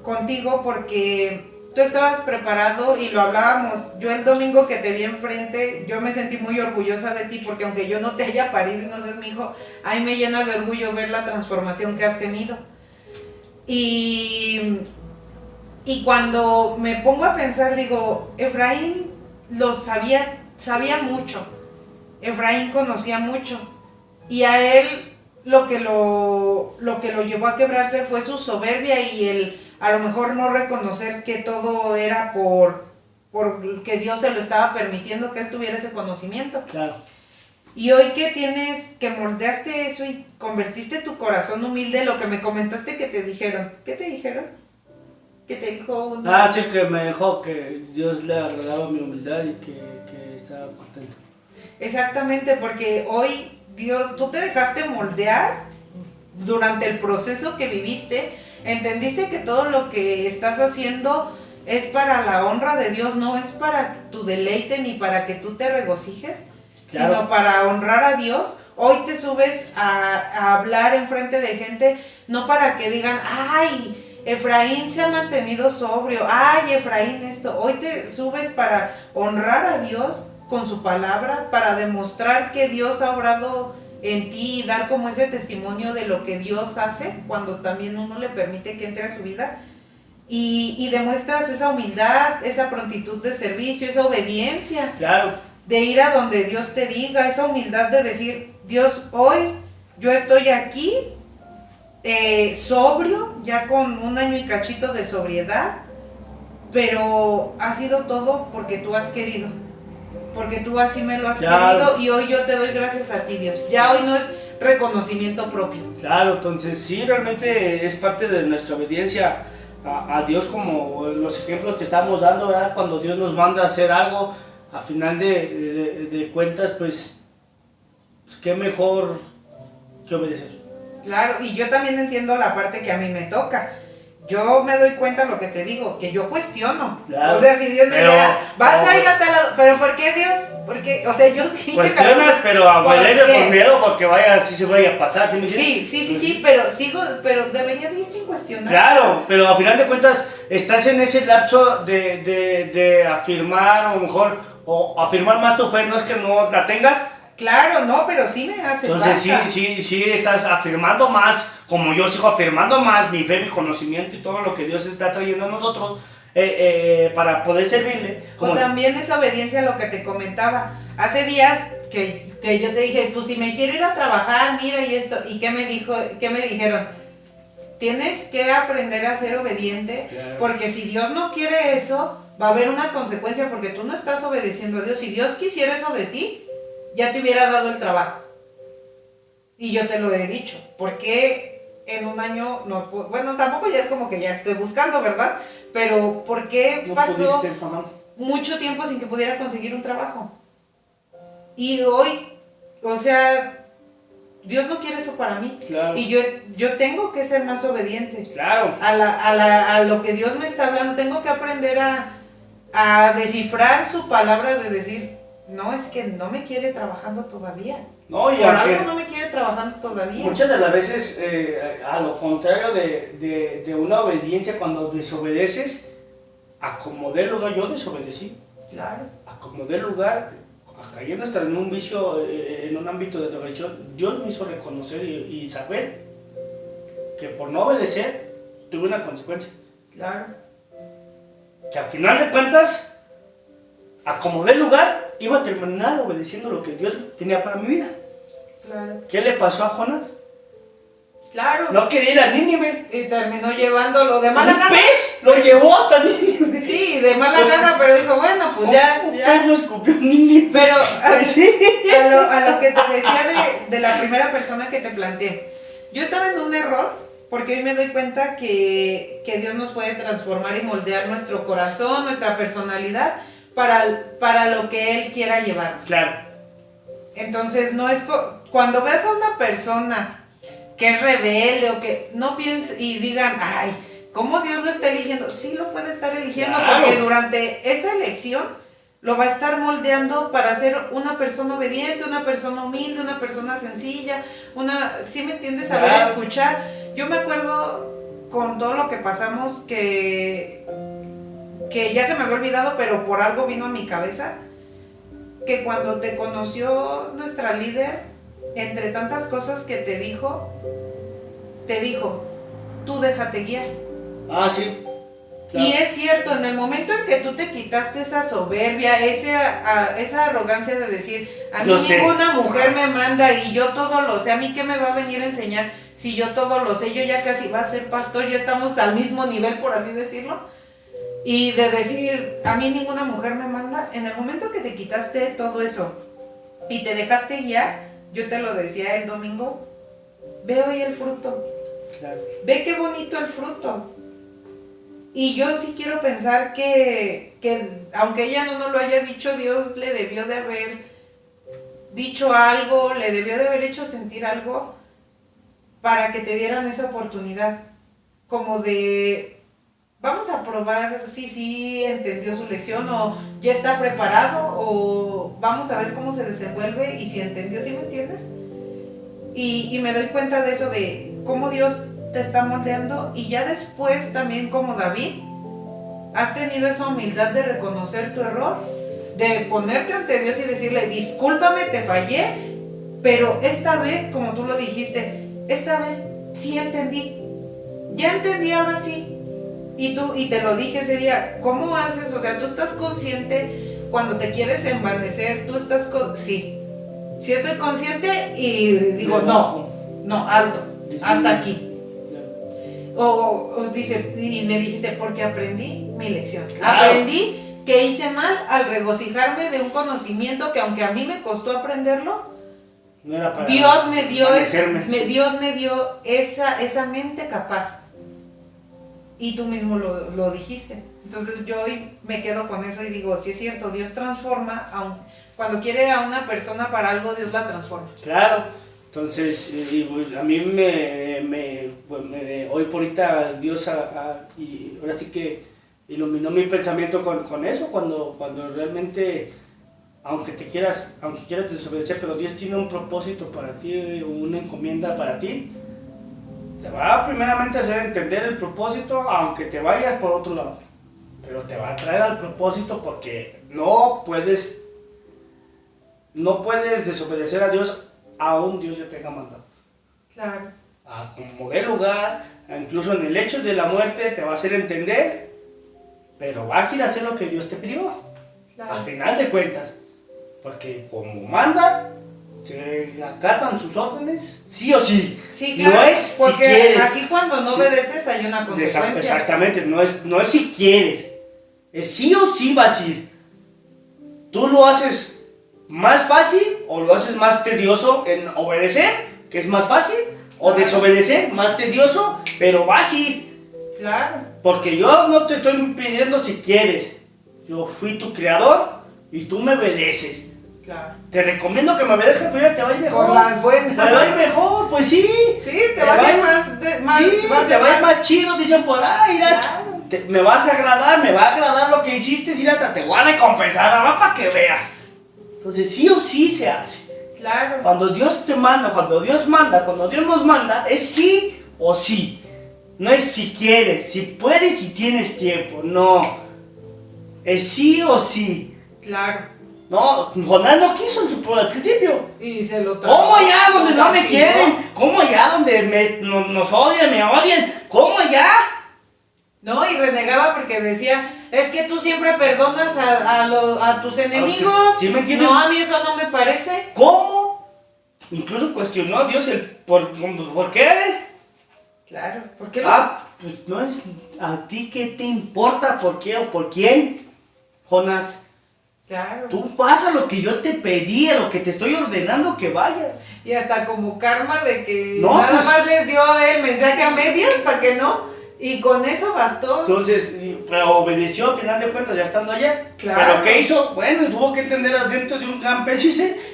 contigo porque tú estabas preparado y lo hablábamos. Yo el domingo que te vi enfrente, yo me sentí muy orgullosa de ti porque aunque yo no te haya parido y no seas mi hijo, a mí me llena de orgullo ver la transformación que has tenido. Y cuando me pongo a pensar, digo, Efraín sabía mucho, Efraín conocía mucho, y a él lo que lo llevó a quebrarse fue su soberbia y el a lo mejor no reconocer que todo era por que Dios se lo estaba permitiendo que él tuviera ese conocimiento. Claro. Y hoy que moldeaste eso y convertiste tu corazón humilde, lo que me comentaste que te dijeron, ¿qué te dijeron? Que te dijo sí, que me dijo que Dios le agradaba mi humildad y que estaba contento. Exactamente, porque hoy tú te dejaste moldear durante el proceso que viviste, entendiste que todo lo que estás haciendo es para la honra de Dios, no es para tu deleite ni para que tú te regocijes, claro, sino para honrar a Dios. Hoy te subes a hablar enfrente de gente, no para que digan, ¡ay! Efraín se ha mantenido sobrio, ay, Efraín esto. Hoy te subes para honrar a Dios con su palabra, para demostrar que Dios ha obrado en ti y dar como ese testimonio de lo que Dios hace cuando también uno le permite que entre a su vida. Y demuestras esa humildad, esa prontitud de servicio, esa obediencia. Claro. De ir a donde Dios te diga, esa humildad de decir, Dios, hoy yo estoy aquí, sobrio, ya con 1 año y cachito de sobriedad, pero ha sido todo porque tú has querido, porque tú así me lo has querido y hoy yo te doy gracias a ti, Dios. Ya hoy no es reconocimiento propio. Claro, entonces sí, realmente es parte de nuestra obediencia a Dios, como los ejemplos que estamos dando, ¿verdad? Cuando Dios nos manda a hacer algo, a final de cuentas, pues qué mejor que obedecer. Claro, y yo también entiendo la parte que a mí me toca. Yo me doy cuenta lo que te digo, que yo cuestiono. Claro, o sea, si Dios me dijera, vas a ir a tal lado, pero ¿por qué Dios? Porque, o sea, yo sí. Cuestionas, pero obedece por miedo, porque así se vaya a pasar. Sí, pero debería de ir sin cuestionar. Claro, pero a final de cuentas estás en ese lapso de afirmar, o mejor, o afirmar más tu fe, no es que no la tengas. Claro, no, pero sí me hace falta. Entonces sí estás afirmando más, como yo sigo afirmando más mi fe, mi conocimiento y todo lo que Dios está trayendo a nosotros para poder servirle. O también esa obediencia a lo que te comentaba. Hace días que yo te dije, pues si me quiero ir a trabajar, mira y esto, ¿y qué me dijeron? Tienes que aprender a ser obediente, claro, porque si Dios no quiere eso, va a haber una consecuencia porque tú no estás obedeciendo a Dios. Si Dios quisiera eso de ti, ya te hubiera dado el trabajo. Y yo te lo he dicho. ¿Por qué en 1 año no? Bueno, tampoco ya es como que ya estoy buscando, ¿verdad? Pero ¿por qué no pasó mucho tiempo sin que pudiera conseguir un trabajo? Y hoy, o sea, Dios no quiere eso para mí. Claro. Y yo tengo que ser más obediente. Claro. A lo que Dios me está hablando. Tengo que aprender a descifrar su palabra, de decir, no, es que no me quiere trabajando todavía. No, y Por aunque algo no me quiere trabajando todavía. muchas de las veces, a lo contrario de una obediencia, cuando desobedeces, acomodé el lugar, yo desobedecí. Claro. Acomodé el lugar, cayendo hasta en un vicio, en un ámbito de drogadicción, Dios me hizo reconocer y saber que por no obedecer tuve una consecuencia. Claro. Que al final de cuentas, acomodé el lugar, iba a terminar obedeciendo lo que Dios tenía para mi vida. Claro. ¿Qué le pasó a Jonás? Claro. No quería ir a Nínive. Y terminó llevándolo de mala Un gana. pez lo llevó hasta Nínive. Sí, de mala Pues, gana, pero dijo, bueno, pues ya. Un pez lo escupió en Nínive. Pero Sí. a lo que te decía de la primera persona que te planteé. Yo estaba en un error, porque hoy me doy cuenta que Dios nos puede transformar y moldear nuestro corazón, nuestra personalidad, para lo que Él quiera llevarnos. Claro. Entonces, no es cuando veas a una persona que es rebelde o que no piense y digan, ay, ¿cómo Dios lo está eligiendo? Sí lo puede estar eligiendo, Claro. porque durante esa elección lo va a estar moldeando para ser una persona obediente, una persona humilde, una persona sencilla, ¿sí me entiendes? Saber Claro. escuchar. Yo me acuerdo con todo lo que pasamos que ya se me había olvidado, pero por algo vino a mi cabeza, que cuando te conoció nuestra líder, entre tantas cosas que te dijo, tú déjate guiar. Ah, sí. Claro. Y es cierto, en el momento en que tú te quitaste esa soberbia, esa arrogancia de decir, a mí Yo sé. ninguna mujer me manda y yo todo lo sé, a mí qué me va a venir a enseñar si yo todo lo sé, yo ya casi va a ser pastor, ya estamos al mismo nivel, por así decirlo. Y de decir, a mí ninguna mujer me manda, en el momento que te quitaste todo eso y te dejaste guiar, yo te lo decía el domingo, ve hoy el fruto, Claro. ve qué bonito el fruto. Y yo sí quiero pensar que aunque ella no nos lo haya dicho, Dios le debió de haber dicho algo, le debió de haber hecho sentir algo para que te dieran esa oportunidad, como de vamos a probar si entendió su lección o ya está preparado, o vamos a ver cómo se desenvuelve y si entendió, ¿sí me entiendes? Y me doy cuenta de eso, de cómo Dios te está moldeando, y ya después también como David, has tenido esa humildad de reconocer tu error, de ponerte ante Dios y decirle, discúlpame, te fallé, pero esta vez, como tú lo dijiste, esta vez sí entendí, ya entendí, ahora sí. Y te lo dije ese día, ¿cómo haces? O sea, tú estás consciente cuando te quieres envanecer, tú estás sí estoy consciente y digo, no, alto, hasta aquí. O dice, y me dijiste, porque aprendí mi lección. Claro. Aprendí que hice mal al regocijarme de un conocimiento que aunque a mí me costó aprenderlo, No era para Dios me dio envanecerme. esa mente capaz. Y tú mismo lo dijiste. Entonces yo hoy me quedo con eso y digo, sí es cierto, Dios transforma, cuando quiere a una persona para algo, Dios la transforma. Claro. Entonces, a mí hoy por ahorita Dios y ahora sí que iluminó mi pensamiento con eso, cuando realmente, aunque quieras desobedecer, pero Dios tiene un propósito para ti, una encomienda para ti, te va primeramente a hacer entender el propósito, aunque te vayas por otro lado, pero te va a traer al propósito, porque no puedes desobedecer a Dios, aún Dios ya te haya mandado. Claro. A como dé lugar, incluso en el hecho de la muerte te va a hacer entender, pero vas a ir a hacer lo que Dios te pidió, Claro. al final de cuentas, porque como manda, se acatan sus órdenes, sí o sí. Sí, claro, No es porque si quieres. aquí cuando no obedeces hay una consecuencia. Exactamente, no es si quieres, es sí o sí vas a ir. Tú lo haces más fácil o lo haces más tedioso en obedecer, que es más fácil, o desobedecer, más tedioso, pero vas a ir. Claro. Porque yo no te estoy pidiendo si quieres, yo fui tu creador y tú me obedeces. Claro. Te recomiendo que me obedezcas, pero te va a ir mejor. Por las buenas. Te va a ir mejor, pues sí. Sí, te vas a ir más, Sí, vas te va a ir más chido, dicen por ahí, mira. Claro. Me vas a agradar, me va a agradar lo que hiciste, mira, te voy a recompensar, nada más para que veas. Entonces sí o sí se hace. Claro. Cuando Dios te manda, cuando Dios nos manda, es sí o sí. No es si quieres, si puedes, si tienes tiempo. No. Es sí o sí. Claro. No, Jonás no quiso al principio. Y se lo tragó. ¿Cómo allá donde no me castigó. quieren? ¿Cómo allá donde nos odian, me odian? ¿Cómo allá? No, y renegaba porque decía, es que tú siempre perdonas a tus enemigos. ¿Sí me entiendes? No, a mí eso no me parece. ¿Cómo? Incluso cuestionó a Dios el por qué. Claro, ¿por qué? Pues no es a ti qué te importa, por qué o por quién, Jonás. Claro. Tú vas a lo que yo te pedí, a lo que te estoy ordenando que vayas. Y hasta como karma de que No, nada pues, más les dio el mensaje a medias para que no. Y con eso bastó. Entonces, pero obedeció al final de cuentas ya estando allá. Claro. ¿Pero qué hizo? Bueno, tuvo que entender adentro de un gran pez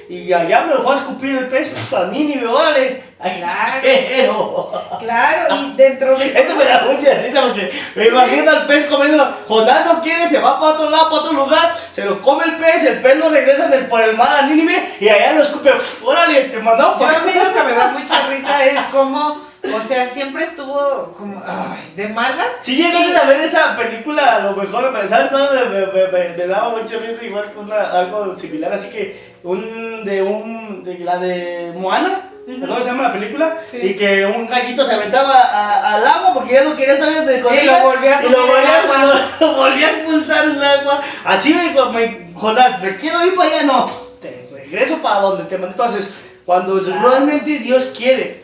y allá me lo fue a escupir el pez, pues a Nínive, órale. Ay, Claro. pero... Claro, y dentro de Eso me da mucha risa porque me imagino al pez comiéndolo. Jonás no quiere, se va para otro lado, para otro lugar, se lo come el pez no regresa por el mar a Nínive y allá lo escupe. Órale, te mandó Yo a mí lo que me da mucha risa es como, o sea, siempre estuvo como, ay, de malas. Si llegaste a ver esa película, a lo mejor, ¿sabes cuándo me daba mucha risa? Igual que algo similar, así que de la de Moana. ¿Cómo se llama la película? Sí. Y que un gallito se aventaba al agua porque ya no quería estar en el Y lo volvió a subir el agua. lo volvió a expulsar el agua. Así Jonás, me quiero ir para allá, no. Te regreso para donde te mandé. Entonces, cuando realmente Dios quiere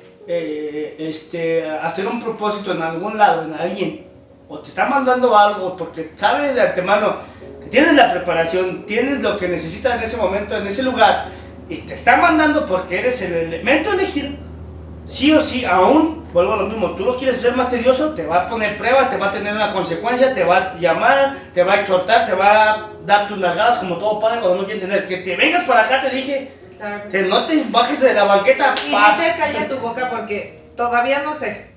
hacer un propósito en algún lado, en alguien, o te está mandando algo porque sabe de antemano que tienes la preparación, tienes lo que necesitas en ese momento, en ese lugar, y te está mandando porque eres el elemento elegido, sí o sí, aún, vuelvo a lo mismo, tú lo quieres hacer más tedioso, te va a poner pruebas, te va a tener una consecuencia, te va a llamar, te va a exhortar, te va a dar tus nalgadas como todo padre cuando no quiere entender, que te vengas para acá, te dije, Claro. que no te bajes de la banqueta. Y si te calla tu boca porque todavía no sé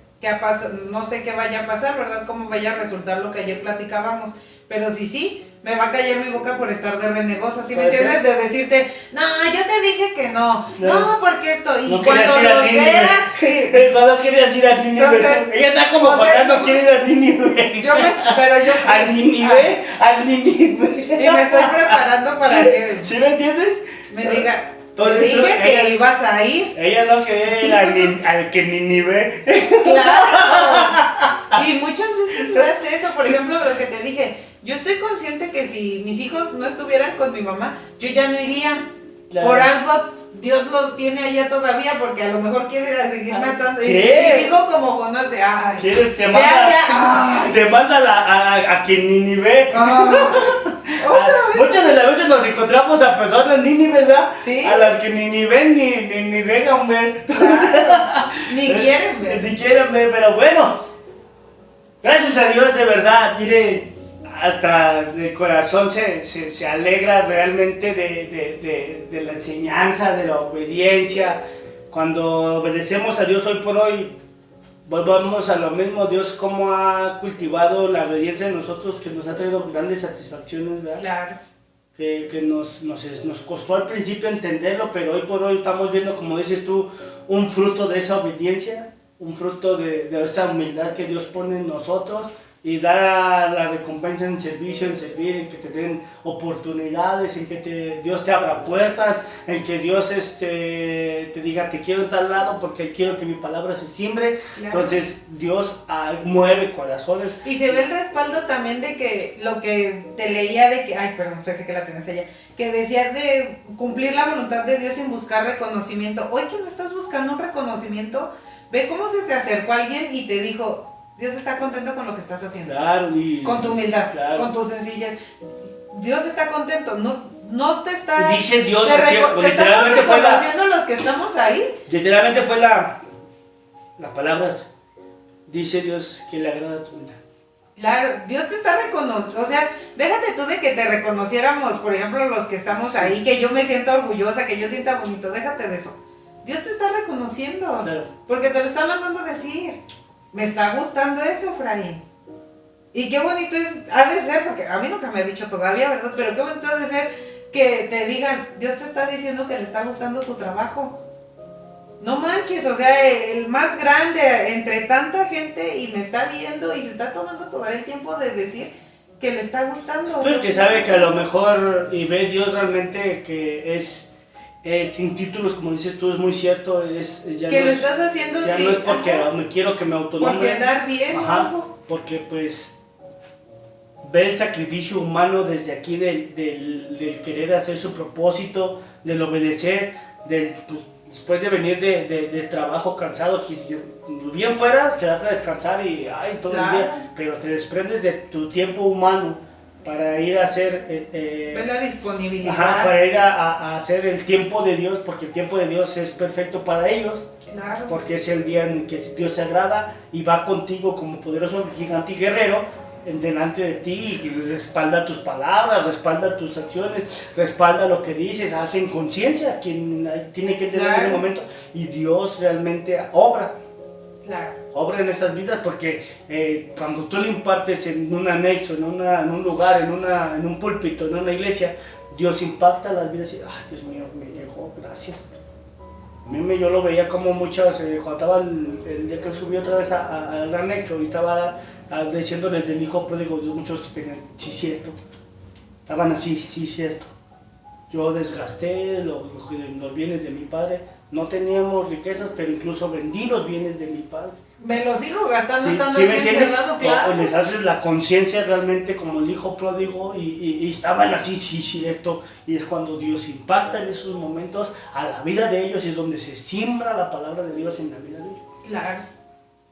no sé qué vaya a pasar, ¿verdad? Cómo vaya a resultar lo que ayer platicábamos. Pero sí, me va a callar mi boca por estar de renegosa, ¿sí me entiendes? De decirte, no, yo te dije que no, porque esto, y no cuando los vea... Cuando querías ir a Nínive, Entonces, ella está como cuando quiere ir a Nínive. ¿Al Nínive? Y me estoy preparando para que... ¿Sí me entiendes? Me diga... Entonces, Te dije que ella, ibas a ir. Ella no quería ir al que Nínive. Claro. Y muchas veces no es eso. Por ejemplo, lo que te dije. Yo estoy consciente que si mis hijos no estuvieran con mi mamá, yo ya no iría. Claro. Por algo Dios los tiene allá todavía porque a lo mejor quiere seguir matando. Y sigo como Jonás de ay. Te manda a quien Nínive. Otra vez. Muchas de las veces nos encontramos a personas Nínive, ¿verdad? Sí. A las que ni ven ni dejan ver. Claro. Ni quieren ver. Ni quieren ver, pero bueno. Gracias a Dios, de verdad, mire, hasta el corazón se alegra realmente de la enseñanza, de la obediencia. Cuando obedecemos a Dios hoy por hoy, volvamos a lo mismo. Dios cómo ha cultivado la obediencia en nosotros, que nos ha traído grandes satisfacciones, ¿verdad? Claro. Que nos costó al principio entenderlo, pero hoy por hoy estamos viendo, como dices tú, un fruto de esa obediencia, un fruto de esa humildad que Dios pone en nosotros y da la recompensa en servicio, en servir, en que te den oportunidades, en que Dios te abra puertas, en que Dios te diga te quiero en tal lado porque quiero que mi palabra se siembre. Claro. Entonces Dios mueve corazones. Y se ve el respaldo también de que lo que te leía de que, ay perdón, pensé que la tenías allá, que decía de cumplir la voluntad de Dios sin buscar reconocimiento. Hoy que no estás buscando un reconocimiento, ve cómo se te acercó alguien y te dijo, Dios está contento con lo que estás haciendo. Claro, con tu humildad, claro, con tu sencillez. Dios está contento, no te está... Dice Dios, te estamos reconociendo los que estamos ahí. Literalmente fue la palabra, dice Dios que le agrada tu humildad. Claro, Dios te está reconociendo, o sea, déjate tú de que te reconociéramos, por ejemplo, los que estamos ahí, que yo me sienta orgullosa, que yo sienta bonito, déjate de eso. Dios te está reconociendo, claro, porque te lo está mandando decir. Me está gustando eso, Efraín. Y qué bonito ha de ser, porque a mí nunca me ha dicho todavía, ¿verdad? Pero qué bonito ha de ser que te digan, Dios te está diciendo que le está gustando tu trabajo. No manches, o sea, el más grande entre tanta gente y me está viendo y se está tomando todo el tiempo de decir que le está gustando. Pero que sabe que a lo mejor y ve Dios realmente que es sin títulos, como dices tú, es muy cierto. Ya que no lo es, estás haciendo ya sí, no es porque ajá, me quiero que me autonombre. por quedar bien. Ajá, ¿No? porque pues ve el sacrificio humano desde aquí del querer hacer su propósito, del obedecer, pues, después de venir de trabajo cansado, que bien fuera, quedarte a descansar y todo el día, pero te desprendes de tu tiempo humano para ir a hacer Ve la disponibilidad. ajá, para ir a hacer el tiempo de Dios, porque el tiempo de Dios es perfecto para ellos. Claro. Porque es el día en que Dios se agrada y va contigo como poderoso gigante y guerrero delante de ti y respalda tus palabras, respalda tus acciones, respalda lo que dices, hace en conciencia quien tiene que tener en ese momento, y Dios realmente obra. Claro. Obra en esas vidas, porque cuando tú le impartes en un anexo, en un lugar, en un púlpito, en una iglesia, Dios impacta las vidas y, ay, Dios mío, me llegó, gracias. Yo lo veía como muchos, cuando estaba el día que subí otra vez al anexo y estaba diciéndoles del hijo pródigo, muchos tenían, sí, cierto. Estaban así, sí, cierto. Yo desgasté los bienes de mi padre. No teníamos riquezas, pero incluso vendí los bienes de mi padre. Me los sigo gastando Sí, estando ¿sí aquí me entiendes? encerrado, claro. O les haces la conciencia realmente como el hijo pródigo y estaban así, sí, cierto. Y es cuando Dios impacta en esos momentos a la vida de ellos y es donde se siembra la palabra de Dios en la vida de ellos. Claro.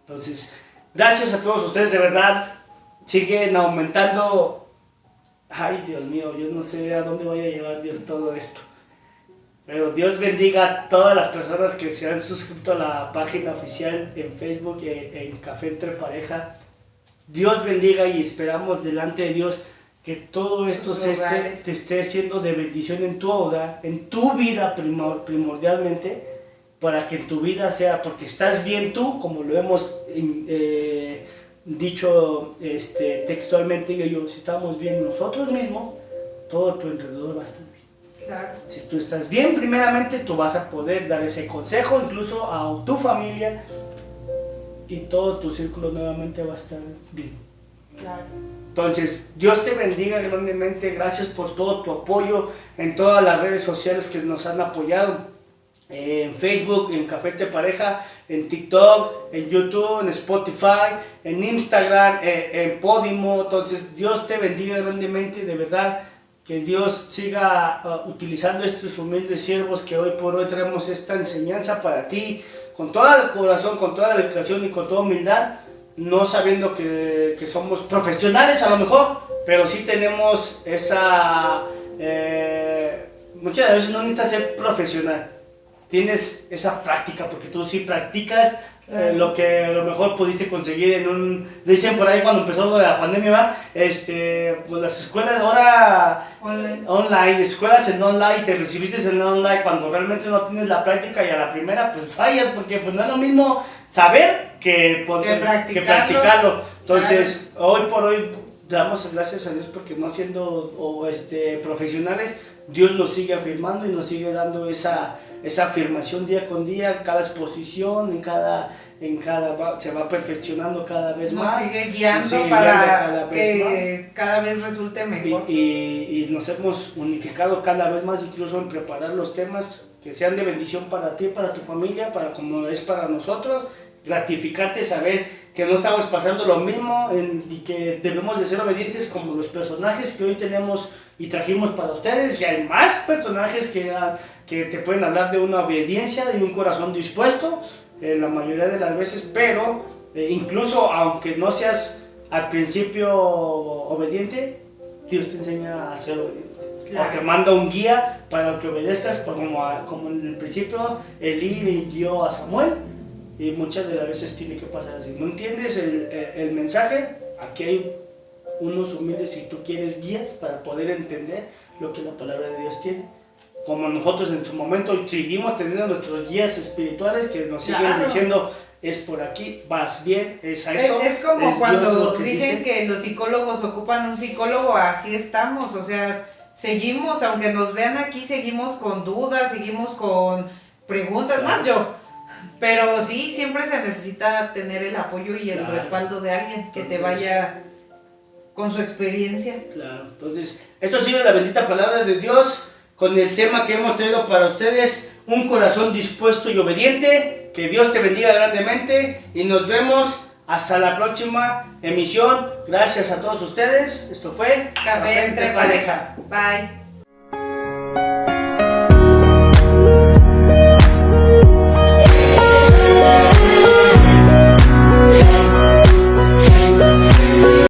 Entonces, gracias a todos ustedes, de verdad. Siguen aumentando. Ay, Dios mío, yo no sé a dónde vaya a llevar Dios todo esto. Pero Dios bendiga a todas las personas que se han suscrito a la página oficial en Facebook, en Café Entre Pareja. Dios bendiga y esperamos delante de Dios que todo esto te esté siendo de bendición en tu hogar, en tu vida primordialmente, para que en tu vida sea, porque estás bien tú, como lo hemos dicho textualmente, si estamos bien nosotros mismos, todo a tu alrededor va a estar bien. Claro. Si tú estás bien, primeramente tú vas a poder dar ese consejo incluso a tu familia y todo tu círculo nuevamente va a estar bien. Claro. Entonces, Dios te bendiga grandemente. Gracias por todo tu apoyo en todas las redes sociales que nos han apoyado. En Facebook, en Café de Pareja, en TikTok, en YouTube, en Spotify, en Instagram, en Podimo. Entonces, Dios te bendiga grandemente, de verdad. Que Dios siga utilizando estos humildes siervos que hoy por hoy traemos esta enseñanza para ti, con todo el corazón, con toda la dedicación y con toda humildad, no sabiendo que somos profesionales a lo mejor, pero sí tenemos esa... muchas veces no necesitas ser profesional, tienes esa práctica, porque tú sí practicas lo que a lo mejor pudiste conseguir en un... Dicen por ahí cuando empezó la pandemia, pues las escuelas ahora online, escuelas en online, te recibiste en online cuando realmente no tienes la práctica y a la primera pues fallas, porque pues no es lo mismo saber que practicarlo. Entonces, hoy por hoy damos gracias a Dios porque no siendo profesionales, Dios nos sigue afirmando y nos sigue dando esa afirmación día con día, cada exposición, se va perfeccionando cada vez más. Nos sigue guiando para que cada vez resulte mejor. Y nos hemos unificado cada vez más, incluso en preparar los temas que sean de bendición para ti, para tu familia, para como es para nosotros. Gratificante saber que no estamos pasando lo mismo y que debemos de ser obedientes como los personajes que hoy tenemos y trajimos para ustedes, que hay más personajes que te pueden hablar de una obediencia y un corazón dispuesto la mayoría de las veces, pero incluso aunque no seas al principio obediente, Dios te enseña a ser obediente. Claro. O te manda un guía para que obedezcas, como en el principio Elí guió a Samuel, y muchas de las veces tiene que pasar así. ¿No entiendes el mensaje? Aquí hay unos humildes, si tú quieres, guías para poder entender lo que la palabra de Dios tiene. Como nosotros en su momento seguimos teniendo nuestros guías espirituales que nos siguen diciendo, es por aquí, vas bien, es a eso. Es como cuando dicen que los psicólogos ocupan un psicólogo, así estamos, o sea, seguimos, aunque nos vean aquí, seguimos con dudas, seguimos con preguntas, Claro. más yo. Pero sí, siempre se necesita tener el apoyo y el Claro. respaldo de alguien que te Entonces- vaya con su experiencia. Claro, entonces, esto ha sido la bendita palabra de Dios con el tema que hemos traído para ustedes, un corazón dispuesto y obediente. Que Dios te bendiga grandemente y nos vemos hasta la próxima emisión. Gracias a todos ustedes. Esto fue Café entre pareja. Bye.